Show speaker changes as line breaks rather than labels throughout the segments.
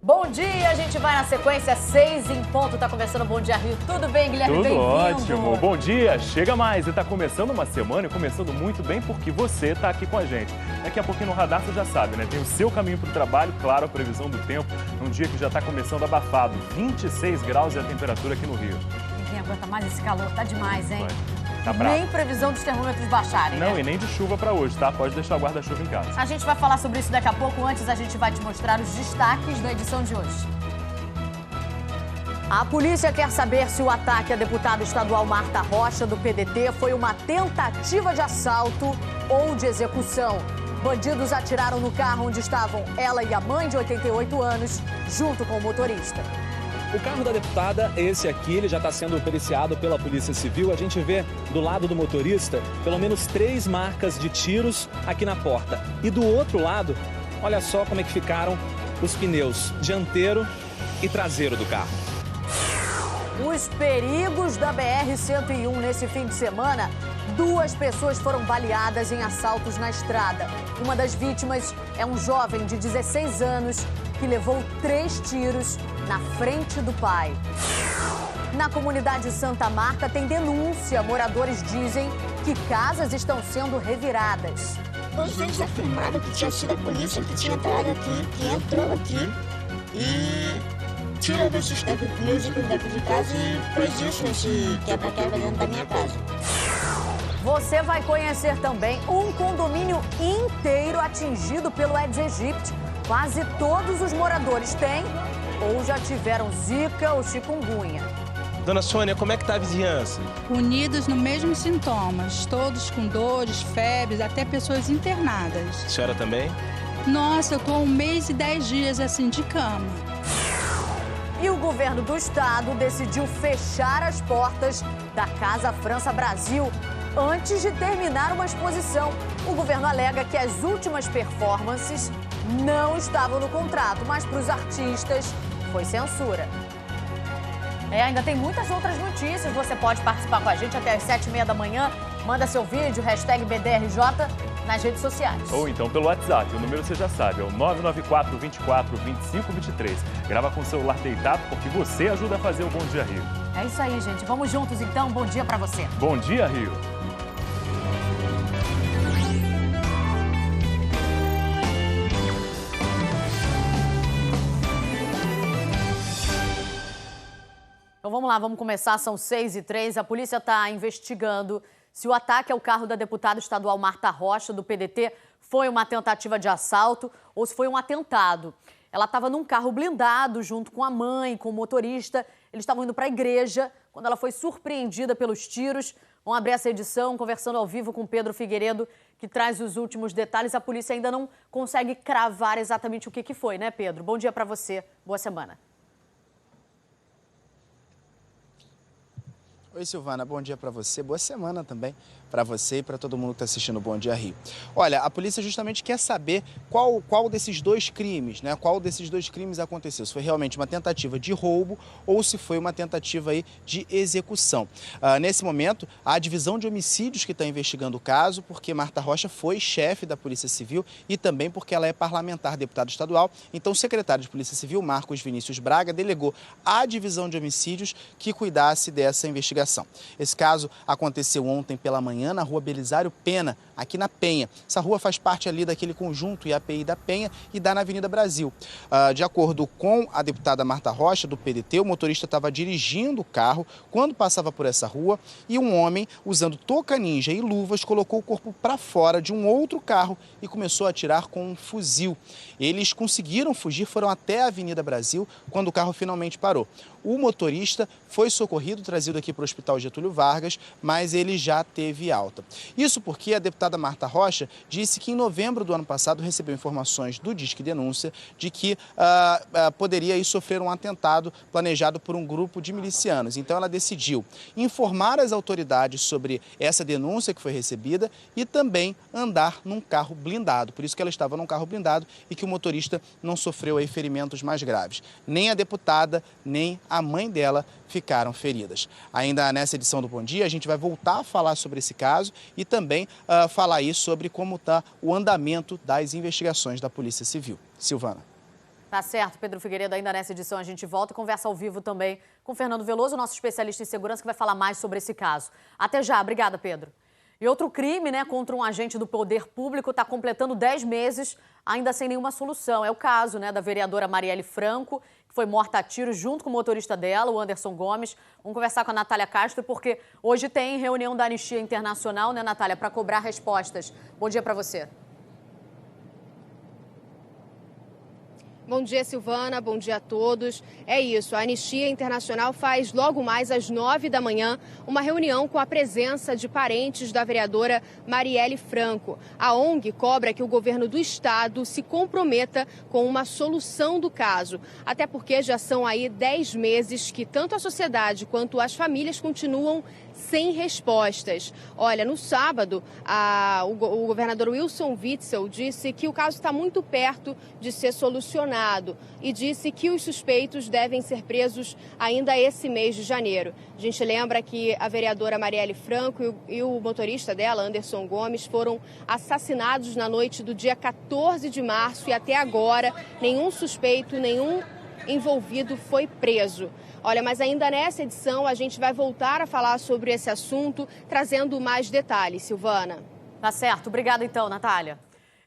Bom dia, a gente vai na sequência, 6 em ponto, tá começando o Bom Dia Rio. Tudo bem, Guilherme?
Tudo
Bem-vindo.
ótimo. Bom dia, chega mais. E tá começando uma semana e começando muito bem porque você tá aqui com a gente. Daqui a pouquinho no radar você já sabe, né? Tem o seu caminho pro trabalho, claro, a previsão do tempo, num dia que já tá começando abafado. 26 graus é a temperatura aqui no Rio.
Ninguém aguenta mais esse calor, tá demais, hein?
Tá bravo.
Nem previsão dos termômetros baixarem,
Não,
né?
e nem de chuva pra hoje, tá? Pode deixar o guarda-chuva em casa.
A gente vai falar sobre isso daqui a pouco. Antes, a gente vai te mostrar os destaques da edição de hoje. A polícia quer saber se o ataque à deputada estadual Marta Rocha, do PDT, foi uma tentativa de assalto ou de execução. Bandidos atiraram no carro onde estavam ela e a mãe de 88 anos, junto com o motorista.
O carro da deputada, esse aqui, ele já está sendo periciado pela Polícia Civil. A gente vê do lado do motorista pelo menos 3 marcas de tiros aqui na porta. E do outro lado, olha só como é que ficaram os pneus dianteiro e traseiro do carro.
Os perigos da BR-101 nesse fim de semana. 2 pessoas foram baleadas em assaltos na estrada. Uma das vítimas é um jovem de 16 anos que levou 3 tiros na frente do pai. Na comunidade Santa Marta tem denúncia. Moradores dizem que casas estão sendo reviradas.
Todos eles afirmaram que tinha sido a polícia que tinha entrado aqui, que entrou aqui e tirou desses meus itens daqui de casa e fez isso nesse quebra-quebra dentro da minha casa.
Você vai conhecer também um condomínio inteiro atingido pelo Aedes aegypti. Quase todos os moradores têm ou já tiveram zika ou chikungunya.
Dona Sônia, como é que tá a vizinhança?
Unidos nos mesmos sintomas, todos com dores, febres, até pessoas internadas.
A senhora também?
Nossa, eu tô 1 mês e 10 dias assim de cama.
E o governo do estado decidiu fechar as portas da Casa França Brasil antes de terminar uma exposição. O governo alega que as últimas performances não estavam no contrato, mas para os artistas foi censura. Ainda tem muitas outras notícias. Você pode participar com a gente até às 7h30 da manhã. Manda seu vídeo, #BDRJ, nas redes sociais.
Ou então pelo WhatsApp, o número você já sabe, é o 994 24 25 23. Grava com o celular deitado porque você ajuda a fazer o Bom Dia Rio.
É isso aí, gente. Vamos juntos então. Bom dia pra você.
Bom Dia Rio.
Então vamos lá, vamos começar. São 6h03. A polícia está investigando se o ataque ao carro da deputada estadual Marta Rocha, do PDT, foi uma tentativa de assalto ou se foi um atentado. Ela estava num carro blindado junto com a mãe, com o motorista. Eles estavam indo para a igreja quando ela foi surpreendida pelos tiros. Vamos abrir essa edição conversando ao vivo com Pedro Figueiredo, que traz os últimos detalhes. A polícia ainda não consegue cravar exatamente o que foi, né, Pedro? Bom dia para você. Boa semana.
Oi, Silvana, bom dia para você, boa semana também para você e para todo mundo que está assistindo o Bom Dia Rio. Olha, a polícia justamente quer saber qual desses 2 crimes, né? Qual desses 2 crimes aconteceu, se foi realmente uma tentativa de roubo ou se foi uma tentativa aí de execução. Nesse momento, a divisão de homicídios que está investigando o caso, porque Marta Rocha foi chefe da Polícia Civil e também porque ela é parlamentar, deputada estadual. Então, o secretário de Polícia Civil, Marcos Vinícius Braga, delegou à divisão de homicídios que cuidasse dessa investigação. Esse caso aconteceu ontem pela manhã na rua Belisário Pena, aqui na Penha. Essa rua faz parte ali daquele conjunto IAPI da Penha e dá na Avenida Brasil. De acordo com a deputada Marta Rocha, do PDT, o motorista estava dirigindo o carro quando passava por essa rua e um homem, usando touca ninja e luvas, colocou o corpo para fora de um outro carro e começou a atirar com um fuzil. Eles conseguiram fugir, foram até a Avenida Brasil quando o carro finalmente parou. O motorista foi socorrido, trazido aqui para o Hospital Getúlio Vargas, mas ele já teve alta. Isso porque a deputada Marta Rocha disse que em novembro do ano passado recebeu informações do Disque Denúncia de que poderia aí sofrer um atentado planejado por um grupo de milicianos. Então ela decidiu informar as autoridades sobre essa denúncia que foi recebida e também andar num carro blindado. Por isso que ela estava num carro blindado e que o motorista não sofreu aí ferimentos mais graves. Nem a deputada, nem a mãe dela ficaram feridas. Ainda nessa edição do Bom Dia, a gente vai voltar a falar sobre esse caso e também falar aí sobre como está o andamento das investigações da Polícia Civil. Silvana.
Tá certo, Pedro Figueiredo, ainda nessa edição a gente volta e conversa ao vivo também com Fernando Veloso, nosso especialista em segurança, que vai falar mais sobre esse caso. Até já, obrigada, Pedro. E outro crime, contra um agente do poder público está completando 10 meses, ainda sem nenhuma solução. É o caso, da vereadora Marielle Franco, que foi morta a tiros junto com o motorista dela, o Anderson Gomes. Vamos conversar com a Natália Castro, porque hoje tem reunião da Anistia Internacional, Natália, para cobrar respostas. Bom dia para você.
Bom dia, Silvana. Bom dia a todos. É isso, a Anistia Internacional faz logo mais às 9 da manhã uma reunião com a presença de parentes da vereadora Marielle Franco. A ONG cobra que o governo do estado se comprometa com uma solução do caso, até porque já são aí 10 meses que tanto a sociedade quanto as famílias continuam sem respostas. Olha, no sábado, o governador Wilson Witzel disse que o caso está muito perto de ser solucionado e disse que os suspeitos devem ser presos ainda esse mês de janeiro. A gente lembra que a vereadora Marielle Franco e o motorista dela, Anderson Gomes, foram assassinados na noite do dia 14 de março e até agora nenhum suspeito, nenhum envolvido foi preso. Olha, mas ainda nessa edição a gente vai voltar a falar sobre esse assunto, trazendo mais detalhes, Silvana.
Tá certo. Obrigada então, Natália.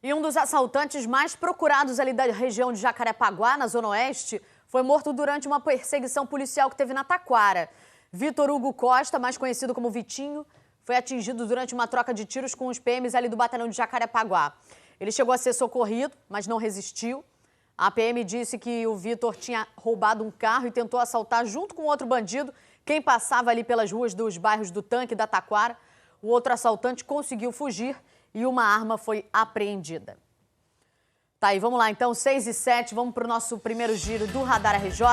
E um dos assaltantes mais procurados ali da região de Jacarepaguá, na Zona Oeste, foi morto durante uma perseguição policial que teve na Taquara. Vitor Hugo Costa, mais conhecido como Vitinho, foi atingido durante uma troca de tiros com os PMs ali do batalhão de Jacarepaguá. Ele chegou a ser socorrido, mas não resistiu. A PM disse que o Vitor tinha roubado um carro e tentou assaltar junto com outro bandido quem passava ali pelas ruas dos bairros do Tanque e da Taquara. O outro assaltante conseguiu fugir e uma arma foi apreendida. Tá aí, vamos lá então, 6h07, vamos para o nosso primeiro giro do Radar RJ.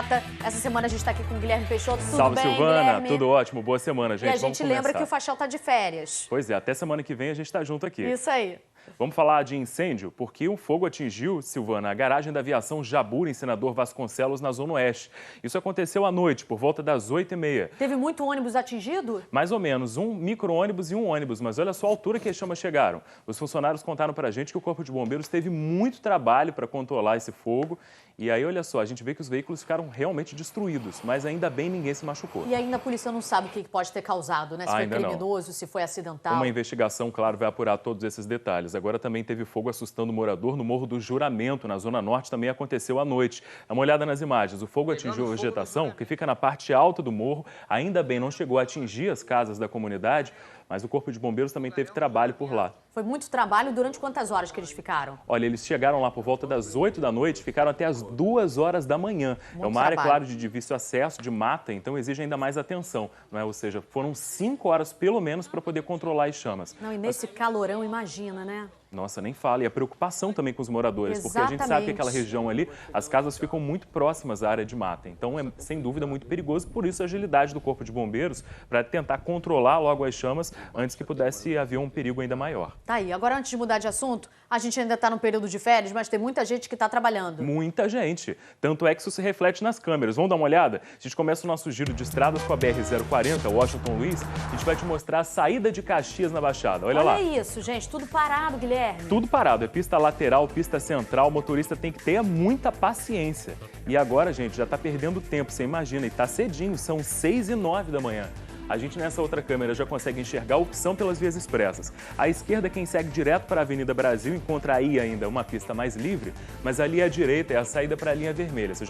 Essa semana a gente está aqui com o Guilherme Peixoto. Tudo
Salve,
bem,
Silvana,
Guilherme?
tudo ótimo, boa semana, gente.
E a gente lembra que o Fachel está de férias.
Pois é, até semana que vem a gente está junto aqui.
Isso aí.
Vamos falar de incêndio, porque um fogo atingiu, Silvana, a garagem da aviação Jabura, em Senador Vasconcelos, na Zona Oeste. Isso aconteceu à noite, por volta das 8h30.
Teve muito ônibus atingido?
Mais ou menos, um micro-ônibus e um ônibus, mas olha só a altura que as chamas chegaram. Os funcionários contaram pra gente que o Corpo de Bombeiros teve muito trabalho para controlar esse fogo. E aí, olha só, a gente vê que os veículos ficaram realmente destruídos, mas ainda bem ninguém se machucou.
E ainda a polícia não sabe o que pode ter causado, Se foi criminoso, se foi acidental.
Uma investigação, claro, vai apurar todos esses detalhes. Agora também teve fogo assustando o morador no Morro do Juramento, na Zona Norte, também aconteceu à noite. Dá uma olhada nas imagens. O fogo atingiu a vegetação, que fica na parte alta do morro. Ainda bem não chegou a atingir as casas da comunidade, mas o Corpo de Bombeiros também teve trabalho por lá.
Foi muito trabalho. Durante quantas horas que eles ficaram?
Olha, eles chegaram lá por volta das 8 da noite, ficaram até as 2 horas da manhã.
Muito
é uma área,
trabalho.
claro, de difícil acesso, de mata, então exige ainda mais atenção, não é? Ou seja, foram 5 horas, pelo menos, para poder controlar as chamas.
Não, e nesse calorão, imagina,
Nossa, nem fala. E a preocupação também com os moradores, porque a gente sabe que aquela região ali, as casas ficam muito próximas à área de mata. Então é, sem dúvida, muito perigoso. Por isso, a agilidade do Corpo de Bombeiros para tentar controlar logo as chamas antes que pudesse haver um perigo ainda maior.
Tá aí. Agora, antes de mudar de assunto, a gente ainda está no período de férias, mas tem muita gente que está trabalhando.
Muita gente. Tanto é que isso se reflete nas câmeras. Vamos dar uma olhada? A gente começa o nosso giro de estradas com a BR-040, Washington Luiz. A gente vai te mostrar a saída de Caxias na Baixada. Olha lá.
Olha isso, gente. Tudo parado, Guilherme.
Tudo parado. É pista lateral, pista central. O motorista tem que ter muita paciência. E agora, gente, já está perdendo tempo. Você imagina. E está cedinho. São 6h09 da manhã. A gente nessa outra câmera já consegue enxergar a opção pelas vias expressas. À esquerda, quem segue direto para a Avenida Brasil encontra aí ainda uma pista mais livre, mas ali à direita é a saída para a linha vermelha. Você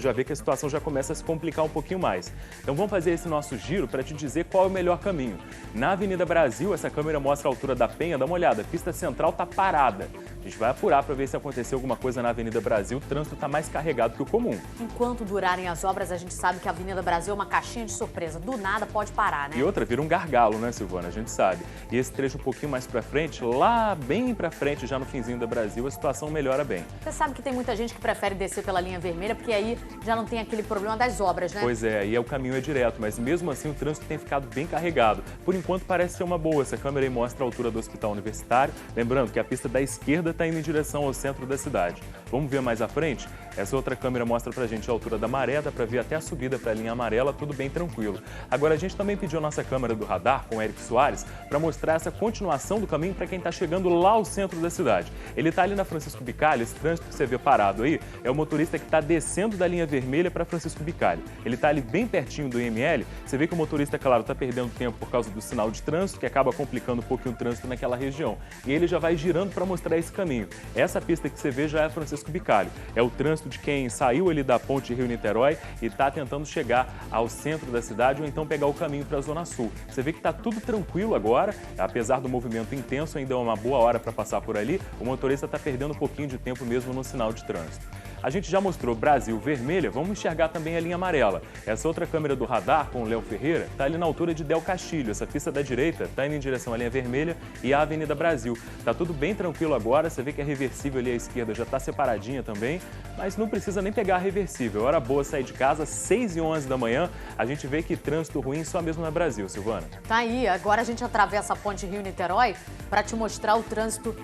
já vê que a situação já começa a se complicar um pouquinho mais. Então vamos fazer esse nosso giro para te dizer qual é o melhor caminho. Na Avenida Brasil, essa câmera mostra a altura da Penha, dá uma olhada, a pista central está parada. A gente vai apurar para ver se aconteceu alguma coisa na Avenida Brasil, o trânsito está mais carregado que o comum.
Enquanto durarem as obras, a gente sabe que a Avenida Brasil é uma caixinha de surpresa. Do nada pode parar,
E outra, vira um gargalo, né, Silvana? A gente sabe. E esse trecho um pouquinho mais pra frente, lá bem pra frente, já no finzinho da Brasil, a situação melhora bem.
Você sabe que tem muita gente que prefere descer pela linha vermelha, porque aí já não tem aquele problema das obras,
Pois é, e o caminho é direto, mas mesmo assim o trânsito tem ficado bem carregado. Por enquanto parece ser uma boa. Essa câmera aí mostra a altura do Hospital Universitário. Lembrando que a pista da esquerda está indo em direção ao centro da cidade. Vamos ver mais à frente? Essa outra câmera mostra pra gente a altura da maré, dá pra ver até a subida para a linha amarela, tudo bem tranquilo. Agora a gente também pediu a nossa câmera do radar, com o Eric Soares, para mostrar essa continuação do caminho para quem está chegando lá ao centro da cidade. Ele está ali na Francisco Bicalho, esse trânsito que você vê parado aí, é o motorista que está descendo da linha vermelha para Francisco Bicalho. Ele está ali bem pertinho do IML, você vê que o motorista, claro, está perdendo tempo por causa do sinal de trânsito, que acaba complicando um pouquinho o trânsito naquela região. E ele já vai girando para mostrar esse caminho. Essa pista que você vê já é Francisco Bicalho. É o trânsito de quem saiu ali da ponte Rio-Niterói e está tentando chegar ao centro da cidade ou então pegar o caminho para a Zona Sul. Você vê que está tudo tranquilo agora, apesar do movimento intenso, ainda é uma boa hora para passar por ali, o motorista está perdendo um pouquinho de tempo mesmo no sinal de trânsito. A gente já mostrou Brasil vermelha, vamos enxergar também a linha amarela. Essa outra câmera do radar, com o Léo Ferreira, está ali na altura de Del Castilho. Essa pista da direita está indo em direção à linha vermelha e à Avenida Brasil. Está tudo bem tranquilo agora, você vê que a reversível ali à esquerda já está separadinha também, mas não precisa nem pegar a reversível. Hora boa sair de casa, 6h11 da manhã, a gente vê que trânsito ruim só mesmo na Brasil, Silvana.
Tá aí, agora a gente atravessa a ponte Rio-Niterói para te mostrar o trânsito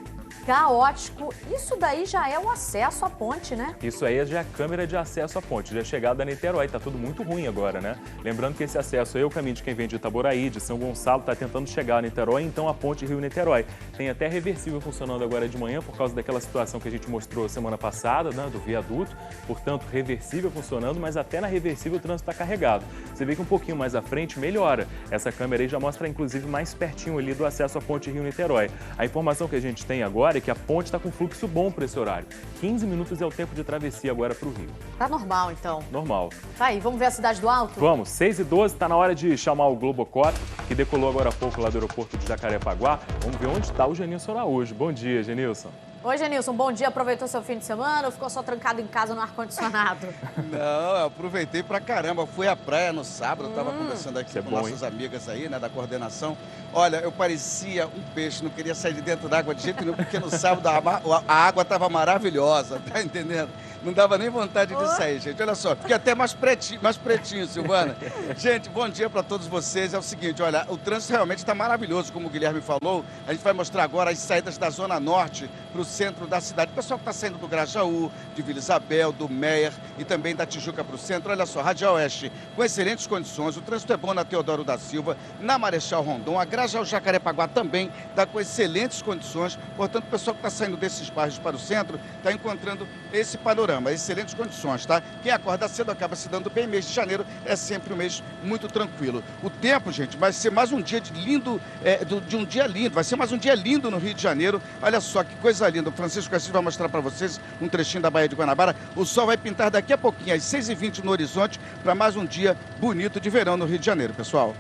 caótico. Isso daí já é o acesso à ponte, né?
Isso aí já é a câmera de acesso à ponte, já é chegada a Niterói, tá tudo muito ruim agora, né? Lembrando que esse acesso aí é o caminho de quem vem de Itaboraí, de São Gonçalo, tá tentando chegar a Niterói, então a ponte Rio-Niterói. Tem até reversível funcionando agora de manhã, por causa daquela situação que a gente mostrou semana passada, né, do viaduto, portanto, reversível funcionando, mas até na reversível o trânsito está carregado. Você vê que um pouquinho mais à frente melhora. Essa câmera aí já mostra, inclusive, mais pertinho ali do acesso à ponte Rio-Niterói. A informação que a gente tem agora é que a ponte está com fluxo bom para esse horário. 15 minutos é o tempo de travessia agora para o Rio.
Tá normal, então.
Normal.
Tá aí, vamos ver a Cidade do Alto?
Vamos, 6h12, está na hora de chamar o Globocop, que decolou agora há pouco lá do aeroporto de Jacarepaguá. Vamos ver onde está o Genilson Araújo. Bom dia, Genilson.
Oi, Genilson, bom dia. Aproveitou seu fim de semana ou ficou só trancado em casa no ar-condicionado?
Não, eu aproveitei pra caramba. Fui à praia no sábado, estava conversando aqui com nossas amigas aí, né, da coordenação. Olha, eu parecia um peixe, não queria sair de dentro d'água de jeito nenhum, porque no sábado a água estava maravilhosa, tá entendendo? Não dava nem vontade de sair, gente. Olha só, fiquei até mais pretinho, Silvana. Gente, bom dia para todos vocês. É o seguinte, olha, o trânsito realmente está maravilhoso, como o Guilherme falou. A gente vai mostrar agora as saídas da Zona Norte para o centro da cidade. O pessoal que está saindo do Grajaú, de Vila Isabel, do Meier e também da Tijuca para o centro. Olha só, Radial Oeste com excelentes condições. O trânsito é bom na Teodoro da Silva, na Marechal Rondon. A Grajaú Jacarepaguá também está com excelentes condições. Portanto, o pessoal que está saindo desses bairros para o centro está encontrando esse panorama. Excelentes condições, tá? Quem acorda cedo acaba se dando bem. Mês de janeiro é sempre um mês muito tranquilo. O tempo, gente, vai ser mais um dia de um dia lindo. Vai ser mais um dia lindo no Rio de Janeiro. Olha só que coisa linda. O Francisco Assis vai mostrar para vocês um trechinho da Baía de Guanabara. O sol vai pintar daqui a pouquinho, às 6h20 no horizonte, para mais um dia bonito de verão no Rio de Janeiro, pessoal.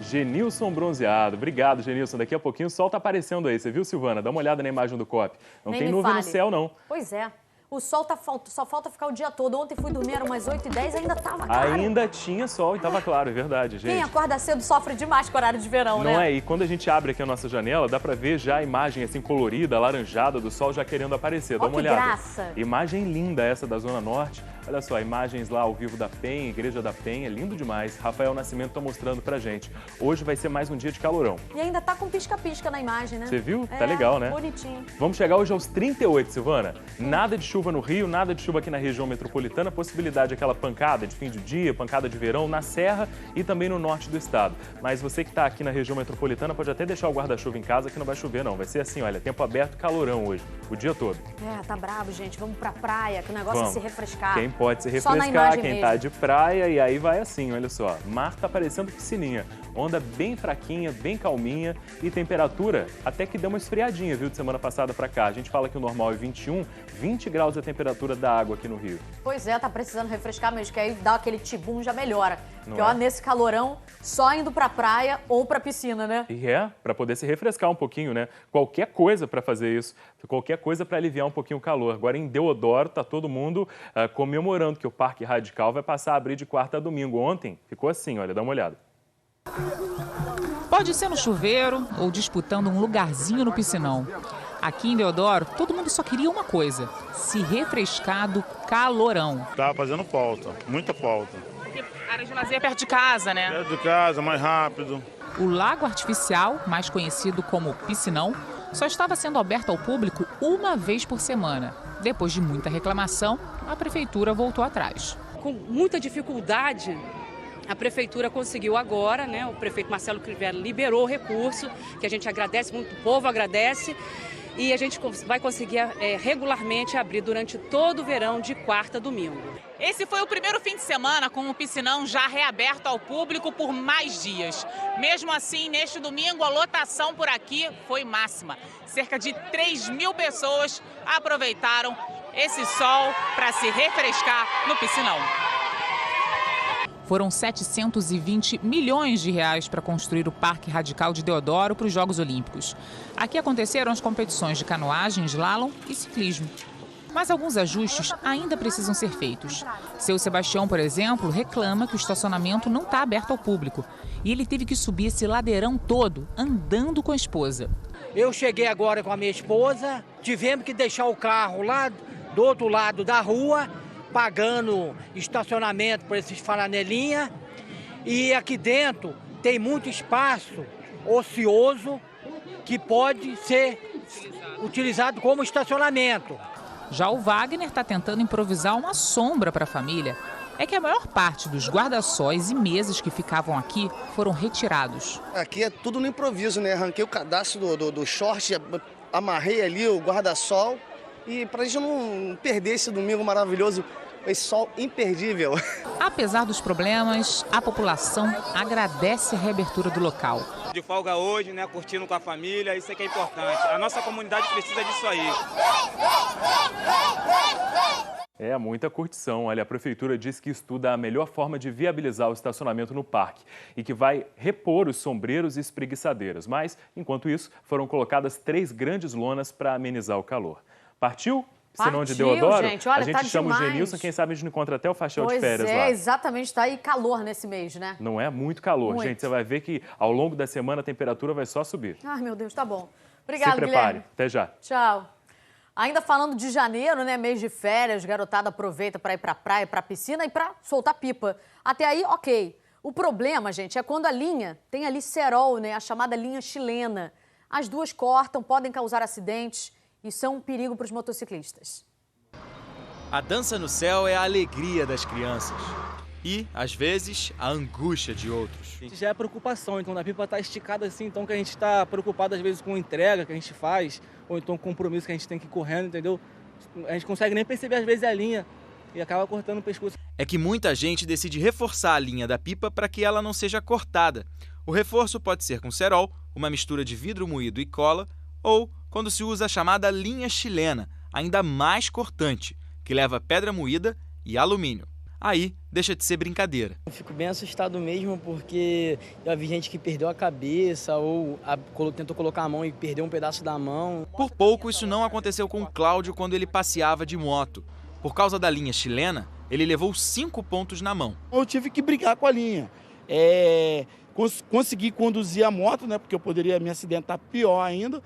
Genilson bronzeado. Obrigado, Genilson. Daqui a pouquinho o sol tá aparecendo aí. Você viu, Silvana? Dá uma olhada na imagem do COP. Não tem nuvem no céu, não.
Pois é. O sol só falta ficar o dia todo. Ontem fui dormir, eram umas 8h10, ainda estava claro.
Ainda tinha sol e estava claro, é verdade, gente.
Quem acorda cedo sofre demais com o horário de verão, né?
Não é? E quando a gente abre aqui a nossa janela, dá pra ver já a imagem assim colorida, alaranjada do sol já querendo aparecer. Dá uma olhada.
Graça.
Imagem linda essa da Zona Norte. Olha só, imagens lá ao vivo da Penha, Igreja da Penha, lindo demais. Rafael Nascimento tá mostrando pra gente. Hoje vai ser mais um dia de calorão.
E ainda tá com pisca-pisca na imagem, né?
Você viu? Tá legal, né?
Bonitinho.
Vamos chegar hoje aos 38, Silvana. Nada de chuva no Rio, nada de chuva aqui na região metropolitana, possibilidade aquela pancada de fim de dia, pancada de verão na Serra e também no norte do estado. Mas você que está aqui na região metropolitana pode até deixar o guarda-chuva em casa que não vai chover não. Vai ser assim, olha, tempo aberto, calorão hoje, o dia todo.
Tá bravo, gente. Vamos pra praia, que o negócio é se refrescar.
Quem pode se refrescar, quem tá de praia e aí vai assim, olha só. Mar tá parecendo piscininha. Onda bem fraquinha, bem calminha e temperatura até que deu uma esfriadinha, viu, de semana passada pra cá. A gente fala que o normal é 21, 20 graus a temperatura da água aqui no Rio. Pois é,
tá precisando refrescar mesmo, que aí dá aquele tibum, já melhora. Porque, ó, nesse calorão, só indo pra praia ou pra piscina, né?
E pra poder se refrescar um pouquinho, né? Qualquer coisa pra fazer isso, qualquer coisa pra aliviar um pouquinho o calor. Agora, em Deodoro, tá todo mundo comemorando que o Parque Radical vai passar a abrir de quarta a domingo. Ontem, ficou assim, olha, dá uma olhada.
Pode ser no chuveiro ou disputando um lugarzinho no piscinão. Aqui em Deodoro, todo mundo só queria uma coisa: se refrescar do calorão.
Tá fazendo falta, muita falta.
Porque área de lazer é perto de casa, né?
Perto de casa, mais rápido.
O lago artificial, mais conhecido como piscinão, só estava sendo aberta ao público uma vez por semana. Depois de muita reclamação, a prefeitura voltou atrás.
Com muita dificuldade, a prefeitura conseguiu agora, né? O prefeito Marcelo Crivella liberou o recurso, que a gente agradece muito, o povo agradece. E a gente vai conseguir regularmente abrir durante todo o verão, de quarta a domingo.
Esse foi o primeiro fim de semana com o piscinão já reaberto ao público por mais dias. Mesmo assim, neste domingo, a lotação por aqui foi máxima. Cerca de 3.000 pessoas aproveitaram esse sol para se refrescar no piscinão. Foram 720 milhões de reais para construir o Parque Radical de Deodoro para os Jogos Olímpicos. Aqui aconteceram as competições de canoagem, slalom e ciclismo. Mas alguns ajustes ainda precisam ser feitos. Seu Sebastião, por exemplo, reclama que o estacionamento não está aberto ao público. E ele teve que subir esse ladeirão todo, andando com a esposa.
Eu cheguei agora com a minha esposa, tivemos que deixar o carro lá do outro lado da rua, pagando estacionamento para esses flanelinha. E aqui dentro tem muito espaço ocioso que pode ser utilizado como estacionamento.
Já o Wagner está tentando improvisar uma sombra para a família. É que a maior parte dos guarda-sóis e mesas que ficavam aqui foram retirados.
Aqui é tudo no improviso, né? Arranquei o cadastro do short, amarrei ali o guarda-sol e para a gente não perder esse domingo maravilhoso, esse sol imperdível.
Apesar dos problemas, a população agradece a reabertura do local.
De folga hoje, né, curtindo com a família, isso é que é importante. A nossa comunidade precisa disso aí.
É muita curtição. Olha, a prefeitura diz que estuda a melhor forma de viabilizar o estacionamento no parque e que vai repor os sombreiros e espreguiçadeiras. Mas, enquanto isso, foram colocadas 3 grandes lonas para amenizar o calor. Partiu? Piscinão de Deodoro?
Gente, olha,
a gente
tá
chama
demais.
o Genilson, quem sabe a gente não encontra até o Fachel de férias lá.
Pois é, exatamente, tá aí calor nesse mês, né?
Não é muito calor,
Muito.
gente. Você vai ver que ao longo da semana a temperatura vai só subir.
Ai, meu Deus, tá bom. Obrigada,
Se prepare.
Guilherme.
Até já.
Tchau. Ainda falando de janeiro, né, mês de férias, garotada aproveita para ir pra praia, pra piscina e pra soltar pipa. Até aí, ok. O problema, gente, é quando a linha tem ali cerol, né, a chamada linha chilena. As duas cortam, podem causar acidentes e são um perigo para os motociclistas.
A dança no céu é a alegria das crianças e, às vezes, a angústia de outros.
Já é preocupação, então a pipa está esticada assim, então que a gente está preocupado às vezes com entrega que a gente faz, ou então com compromisso que a gente tem que ir correndo, entendeu? A gente consegue nem perceber às vezes a linha e acaba cortando o pescoço.
É que muita gente decide reforçar a linha da pipa para que ela não seja cortada. O reforço pode ser com cerol, uma mistura de vidro moído e cola, ou quando se usa a chamada linha chilena, ainda mais cortante, que leva pedra moída e alumínio. Aí deixa de ser brincadeira.
Eu fico bem assustado mesmo porque já vi gente que perdeu a cabeça ou tentou colocar a mão e perdeu um pedaço da mão.
Por pouco isso não aconteceu com o Cláudio quando ele passeava de moto. Por causa da linha chilena, ele levou 5 pontos na mão.
Eu tive que brigar com a linha. Consegui conduzir a moto, né, porque eu poderia me acidentar pior ainda.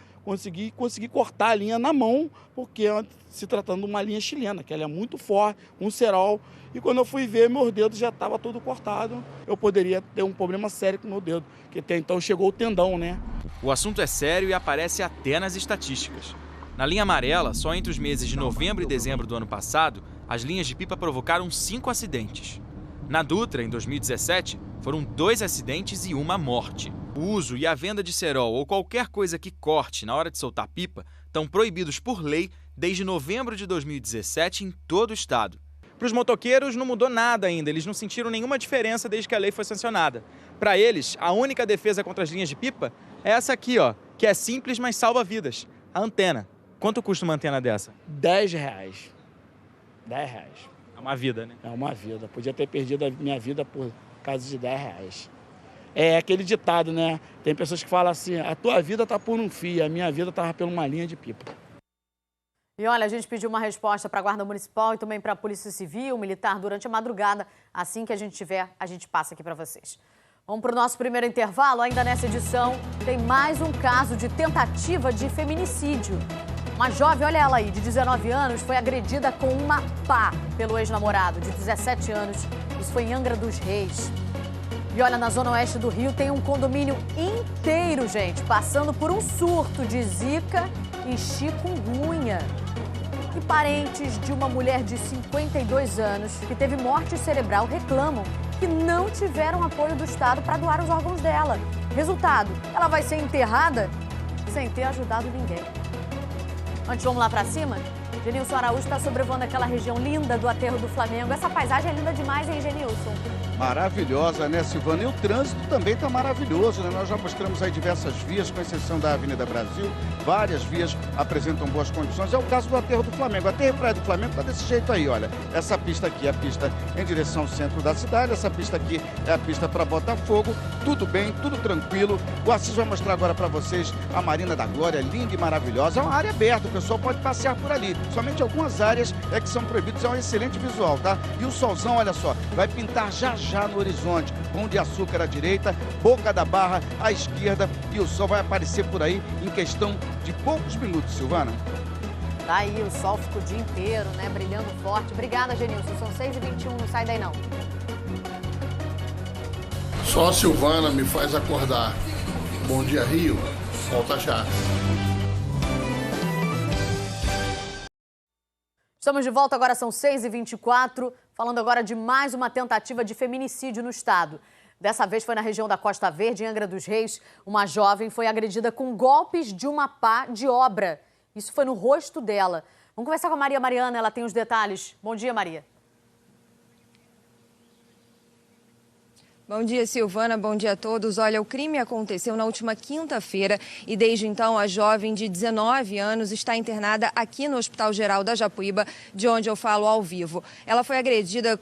Consegui cortar a linha na mão, porque se tratando de uma linha chilena, que ela é muito forte, um cerol. E quando eu fui ver, meu dedo já estava todo cortado. Eu poderia ter um problema sério com o meu dedo, que até então chegou o tendão, né?
O assunto é sério e aparece até nas estatísticas. Na linha amarela, só entre os meses de novembro e dezembro do ano passado, as linhas de pipa provocaram 5 acidentes. Na Dutra, em 2017, foram 2 acidentes e 1 morte. O uso e a venda de cerol ou qualquer coisa que corte na hora de soltar pipa estão proibidos por lei desde novembro de 2017 em todo o estado.
Para os motoqueiros não mudou nada ainda, eles não sentiram nenhuma diferença desde que a lei foi sancionada. Para eles, a única defesa contra as linhas de pipa é essa aqui, ó, que é simples, mas salva vidas. A antena. Quanto custa uma antena dessa?
R$10. R$10.
É uma vida, né?
É uma vida. Podia ter perdido a minha vida por causa de R$10. É aquele ditado, né? Tem pessoas que falam assim, a tua vida tá por um fio, a minha vida tava por uma linha de pipa.
E olha, a gente pediu uma resposta para a Guarda Municipal e também para a Polícia Civil, Militar, durante a madrugada. Assim que a gente tiver, a gente passa aqui para vocês. Vamos para o nosso primeiro intervalo. Ainda nessa edição, tem mais um caso de tentativa de feminicídio. Uma jovem, olha ela aí, de 19 anos, foi agredida com uma pá pelo ex-namorado de 17 anos. Isso foi em Angra dos Reis. E olha, na zona oeste do Rio tem um condomínio inteiro, gente, passando por um surto de zika e chikungunya. E parentes de uma mulher de 52 anos que teve morte cerebral reclamam que não tiveram apoio do Estado para doar os órgãos dela. Resultado, ela vai ser enterrada sem ter ajudado ninguém. Antes, vamos lá para cima? Genilson Araújo está sobrevoando aquela região linda do aterro do Flamengo. Essa paisagem é linda demais, hein, Genilson?
Maravilhosa, né, Silvana? E o trânsito também está maravilhoso, né? Nós já mostramos aí diversas vias, com exceção da Avenida Brasil. Várias vias apresentam boas condições. É o caso do aterro do Flamengo. O aterro e praia do Flamengo está desse jeito aí, olha. Essa pista aqui é a pista em direção ao centro da cidade. Essa pista aqui é a pista para Botafogo. Tudo bem, tudo tranquilo. O Assis vai mostrar agora para vocês a Marina da Glória, linda e maravilhosa. É uma área aberta, o pessoal pode passear por ali. Somente algumas áreas é que são proibidas. É um excelente visual, tá? E o solzão, olha só, vai pintar já no horizonte. Pão de Açúcar à direita, Boca da Barra à esquerda, e o sol vai aparecer por aí em questão de poucos minutos, Silvana.
Tá aí, o sol fica o dia inteiro, né, brilhando forte. Obrigada, Genilson. São 6h21, não sai daí não.
Só a Silvana me faz acordar. Bom dia, Rio. Volta já.
Estamos de volta, agora são 6h24, falando agora de mais uma tentativa de feminicídio no estado. Dessa vez foi na região da Costa Verde, em Angra dos Reis. Uma jovem foi agredida com golpes de uma pá de obra. Isso foi no rosto dela. Vamos conversar com a Maria Mariana, ela tem os detalhes. Bom dia, Maria.
Bom dia, Silvana. Bom dia a todos. Olha, o crime aconteceu na última quinta-feira e desde então a jovem de 19 anos está internada aqui no Hospital Geral da Japuíba, de onde eu falo ao vivo. Ela foi agredida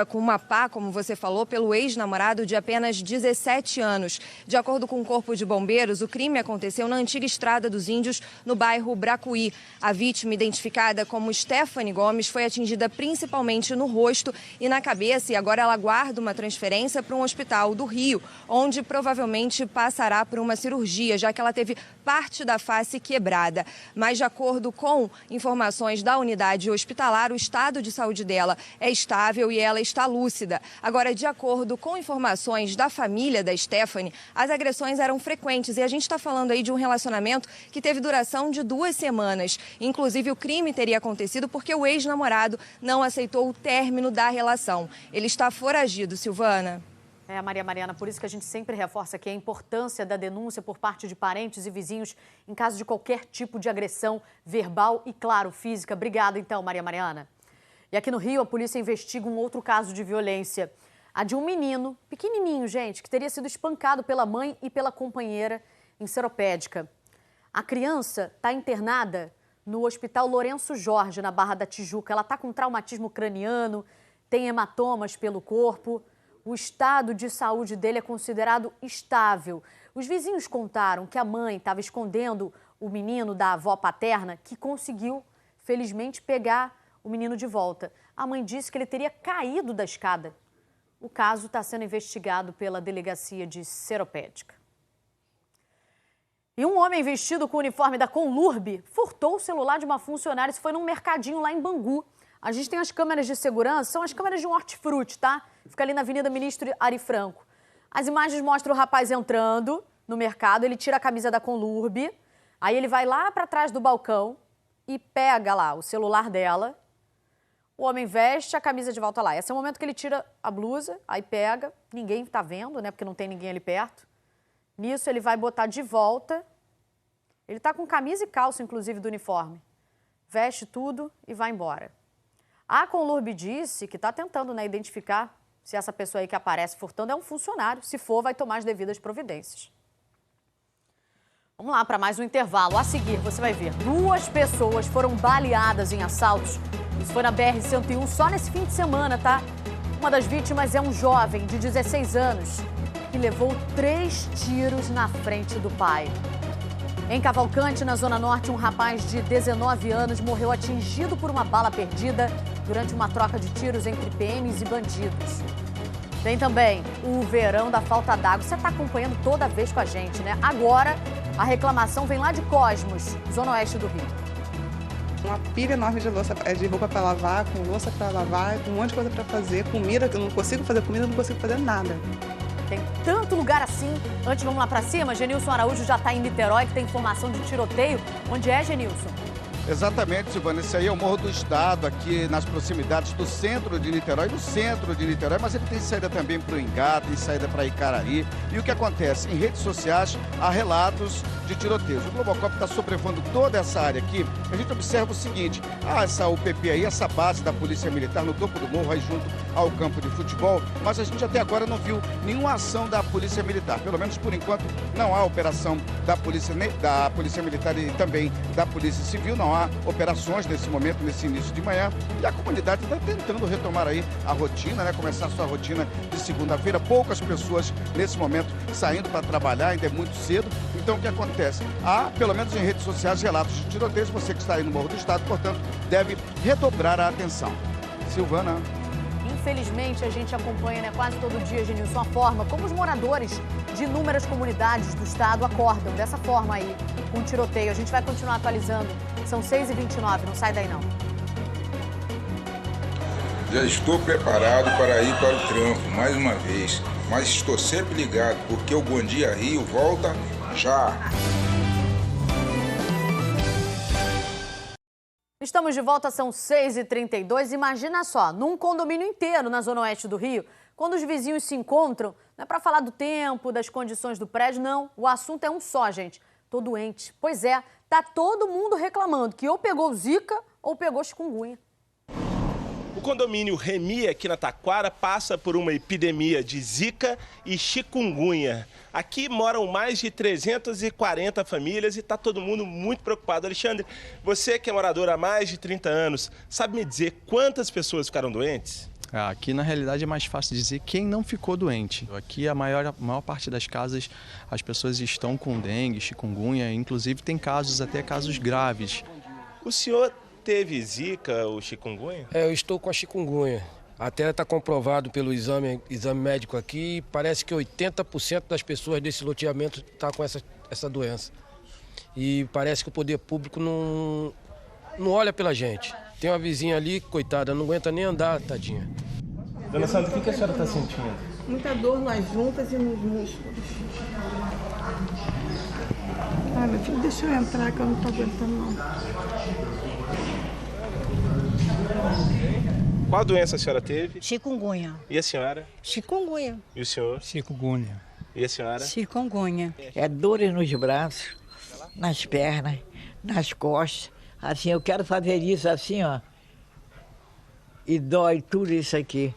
com uma pá, como você falou, pelo ex-namorado de apenas 17 anos. De acordo com o Corpo de Bombeiros, o crime aconteceu na antiga Estrada dos Índios, no bairro Bracuí. A vítima, identificada como Stephanie Gomes, foi atingida principalmente no rosto e na cabeça e agora ela aguarda uma transferência para um hospital do Rio, onde provavelmente passará por uma cirurgia, já que ela teve parte da face quebrada. Mas, de acordo com informações da unidade hospitalar, o estado de saúde dela é estável e ela está lúcida. Agora, de acordo com informações da família da Stephanie, as agressões eram frequentes e a gente está falando aí de um relacionamento que teve duração de 2 semanas. Inclusive, o crime teria acontecido porque o ex-namorado não aceitou o término da relação. Ele está foragido, Silvana.
Maria Mariana, por isso que a gente sempre reforça aqui a importância da denúncia por parte de parentes e vizinhos em caso de qualquer tipo de agressão verbal e, claro, física. Obrigada, então, Maria Mariana. E aqui no Rio, a polícia investiga um outro caso de violência. A de um menino, pequenininho, gente, que teria sido espancado pela mãe e pela companheira em Seropédica. A criança está internada no Hospital Lourenço Jorge, na Barra da Tijuca. Ela está com traumatismo craniano, tem hematomas pelo corpo. O estado de saúde dele é considerado estável. Os vizinhos contaram que a mãe estava escondendo o menino da avó paterna, que conseguiu, felizmente, pegar o menino de volta. A mãe disse que ele teria caído da escada. O caso está sendo investigado pela delegacia de Seropédica. E um homem vestido com o uniforme da Conlurb furtou o celular de uma funcionária. Isso foi num mercadinho lá em Bangu. A gente tem as câmeras de segurança, são as câmeras de um hortifruti, tá? Fica ali na Avenida Ministro Ari Franco. As imagens mostram o rapaz entrando no mercado, ele tira a camisa da Conlurb, aí ele vai lá para trás do balcão e pega lá o celular dela. O homem veste a camisa de volta lá. Esse é o momento que ele tira a blusa, aí pega, ninguém tá vendo, né? Porque não tem ninguém ali perto. Nisso ele vai botar de volta. Ele tá com camisa e calça, inclusive, do uniforme. Veste tudo e vai embora. A Conlurb disse que está tentando, né, identificar se essa pessoa aí que aparece furtando é um funcionário. Se for, vai tomar as devidas providências. Vamos lá para mais um intervalo. A seguir, você vai ver, 2 pessoas foram baleadas em assaltos. Isso foi na BR-101 só nesse fim de semana, tá? Uma das vítimas é um jovem de 16 anos que levou 3 tiros na frente do pai. Em Cavalcante, na Zona Norte, um rapaz de 19 anos morreu atingido por uma bala perdida durante uma troca de tiros entre PMs e bandidos. Tem também o verão da falta d'água. Você está acompanhando toda vez com a gente, né? Agora, a reclamação vem lá de Cosmos, Zona Oeste do Rio.
Uma pilha enorme de roupa para lavar, com louça para lavar, com um monte de coisa para fazer, comida, que eu não consigo fazer comida, não consigo fazer nada.
Tem tanto lugar assim. Antes, vamos lá pra cima. Genilson Araújo já tá em Niterói, que tem informação de tiroteio. Onde é, Genilson?
Exatamente, Silvana. Esse aí é o Morro do Estado, aqui nas proximidades do centro de Niterói, no centro de Niterói, mas ele tem saída também para o Ingá, tem saída para Icarari. E o que acontece? Em redes sociais há relatos de tiroteios. O Globocop está sobrevoando toda essa área aqui. A gente observa o seguinte: essa UPP aí, essa base da Polícia Militar no topo do morro, aí junto ao campo de futebol, mas a gente até agora não viu nenhuma ação da Polícia Militar. Pelo menos por enquanto não há operação da Polícia Militar e também da Polícia Civil, não há operações nesse momento, nesse início de manhã, e a comunidade está tentando retomar aí a rotina, né? Começar a sua rotina de segunda-feira. Poucas pessoas nesse momento saindo para trabalhar, ainda é muito cedo. Então o que acontece? Há, pelo menos em redes sociais, relatos de tiroteios. Você que está aí no Morro do Estado, portanto, deve redobrar a atenção. Silvana.
Infelizmente, a gente acompanha, né, quase todo dia, Genilson, a forma como os moradores de inúmeras comunidades do estado acordam dessa forma aí, com tiroteio. A gente vai continuar atualizando. São 6h29, não sai daí não.
Já estou preparado para ir para o trampo, mais uma vez. Mas estou sempre ligado, porque o Bom Dia Rio volta já.
Estamos de volta, são 6h32. Imagina só, num condomínio inteiro na zona oeste do Rio, quando os vizinhos se encontram, não é para falar do tempo, das condições do prédio, não. O assunto é um só, gente. Tô doente. Pois é, tá todo mundo reclamando que ou pegou zika ou pegou chikungunya.
O condomínio Remi, aqui na Taquara, passa por uma epidemia de zika e chikungunya. Aqui moram mais de 340 famílias e está todo mundo muito preocupado. Alexandre, você que é morador há mais de 30 anos, sabe me dizer quantas pessoas ficaram doentes?
Aqui, na realidade, é mais fácil dizer quem não ficou doente. Aqui, a maior parte das casas, as pessoas estão com dengue, chikungunya, inclusive tem casos, até casos graves.
O senhor teve zika ou chikungunya?
Eu estou com a chikungunya. Até está comprovado pelo exame médico aqui, parece que 80% das pessoas desse loteamento está com essa doença. E parece que o poder público não olha pela gente. Tem uma vizinha ali, coitada, não aguenta nem andar, tadinha.
Dona Sandra, o que a senhora está sentindo?
Muita dor nas juntas e nos músculos. Ai, meu filho, deixa eu entrar que eu não estou aguentando não.
Qual doença a senhora teve?
Chikungunya.
E a senhora?
Chikungunya.
E o senhor?
Chikungunya.
E a senhora?
Chikungunya.
É dores nos braços, nas pernas, nas costas. Assim, eu quero fazer isso assim, ó. E dói tudo isso aqui.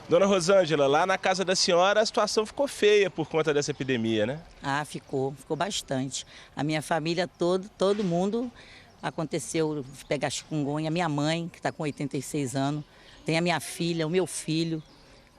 Dona Rosângela, lá na casa da senhora a situação ficou feia por conta dessa epidemia, né?
Ah, ficou bastante. A minha família todo mundo aconteceu pegar chikungunya. Minha mãe, que está com 86 anos, tem a minha filha, o meu filho,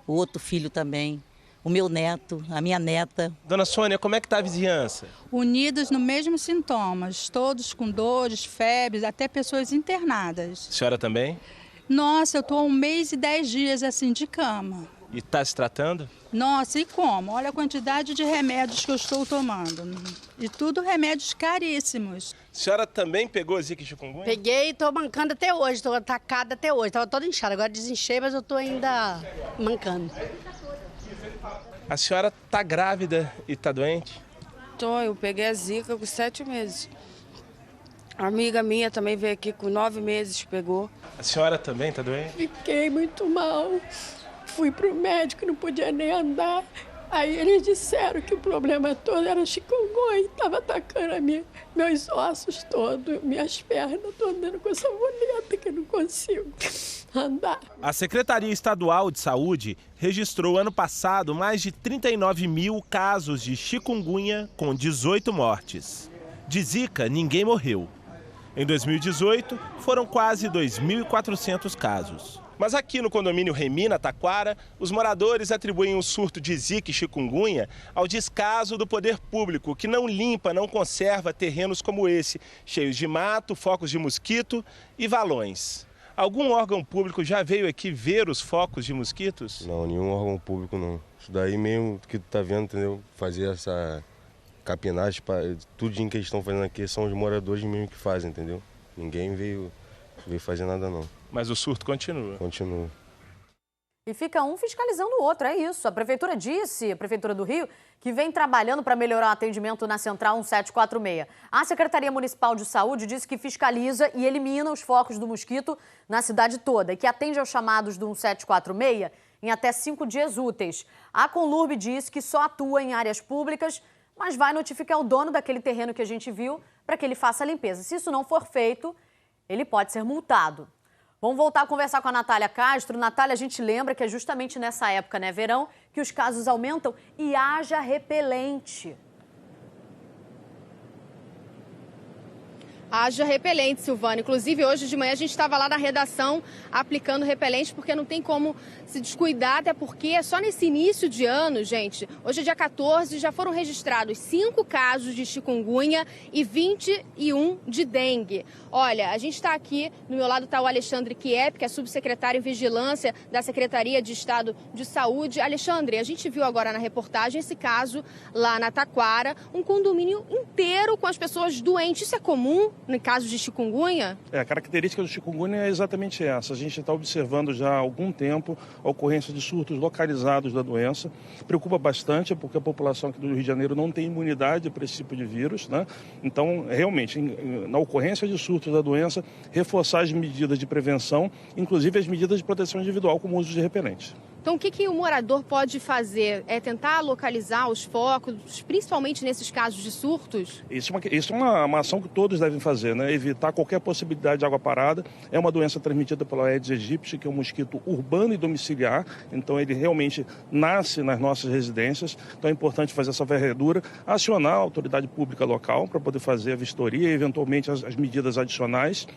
o outro filho também, o meu neto, a minha neta.
Dona Sônia, como é que está a vizinhança?
Unidos no mesmo sintomas, todos com dores, febres, até pessoas internadas.
A senhora também?
Nossa, eu estou há 1 mês e 10 dias assim de cama.
E está se tratando?
Nossa, e como? Olha a quantidade de remédios que eu estou tomando. E tudo remédios caríssimos.
A senhora também pegou zika e chikungunya?
Peguei e estou mancando até hoje, estou atacada até hoje. Estava toda inchada, agora desinchei, mas eu estou ainda mancando.
A senhora está grávida e está doente?
Eu peguei a zika com 7 meses. A amiga minha também veio aqui com 9 meses, pegou.
A senhora também está doente?
Fiquei muito mal. Fui pro médico, não podia nem andar. Aí eles disseram que o problema todo era chikungunya e estava atacando meus ossos todos, minhas pernas. Estou andando com essa muleta que eu não consigo andar.
A Secretaria Estadual de Saúde registrou ano passado mais de 39 mil casos de chikungunya com 18 mortes. De zika, ninguém morreu. Em 2018, foram quase 2.400 casos. Mas aqui no condomínio Remi, na Taquara, os moradores atribuem o surto de zika e chikungunya ao descaso do poder público, que não limpa, não conserva terrenos como esse, cheios de mato, focos de mosquito e valões. Algum órgão público já veio aqui ver os focos de mosquitos?
Não, nenhum órgão público não. Isso daí mesmo que tu tá vendo, entendeu? Fazer essa capinagem, tudo que eles estão fazendo aqui são os moradores mesmo que fazem, entendeu? Ninguém veio fazer nada não.
Mas o surto continua?
Continua.
E fica um fiscalizando o outro, é isso. A Prefeitura disse, a Prefeitura do Rio, que vem trabalhando para melhorar o atendimento na Central 1746. A Secretaria Municipal de Saúde disse que fiscaliza e elimina os focos do mosquito na cidade toda e que atende aos chamados do 1746 em até 5 dias úteis. A Conlurb disse que só atua em áreas públicas, mas vai notificar o dono daquele terreno que a gente viu para que ele faça a limpeza. Se isso não for feito, ele pode ser multado. Vamos voltar a conversar com a Natália Castro. Natália, a gente lembra que é justamente nessa época, né, verão, que os casos aumentam e haja repelente.
Haja repelente, Silvana. Inclusive, hoje de manhã a gente estava lá na redação aplicando repelente, porque não tem como se descuidar, até porque é só nesse início de ano, gente. Hoje é dia 14, já foram registrados 5 casos de chikungunya e 21 de dengue. Olha, a gente está aqui, do meu lado está o Alexandre Kiep, que é subsecretário em Vigilância da Secretaria de Estado de Saúde. Alexandre, a gente viu agora na reportagem esse caso lá na Taquara, um condomínio inteiro com as pessoas doentes. Isso é comum no caso de chikungunya?
A característica do chikungunya é exatamente essa. A gente está observando já há algum tempo a ocorrência de surtos localizados da doença. Preocupa bastante porque a população aqui do Rio de Janeiro não tem imunidade para esse tipo de vírus, né? Então, realmente, na ocorrência de surtos da doença, reforçar as medidas de prevenção, inclusive as medidas de proteção individual, como o uso de repelente.
Então, o que o morador pode fazer? É tentar localizar os focos, principalmente nesses casos de surtos?
Isso é uma ação que todos devem fazer, né? Evitar qualquer possibilidade de água parada. É uma doença transmitida pela Aedes aegypti, que é um mosquito urbano e domiciliar. Então, ele realmente nasce nas nossas residências. Então, é importante fazer essa varredura, acionar a autoridade pública local para poder fazer a vistoria e, eventualmente, as medidas adicionais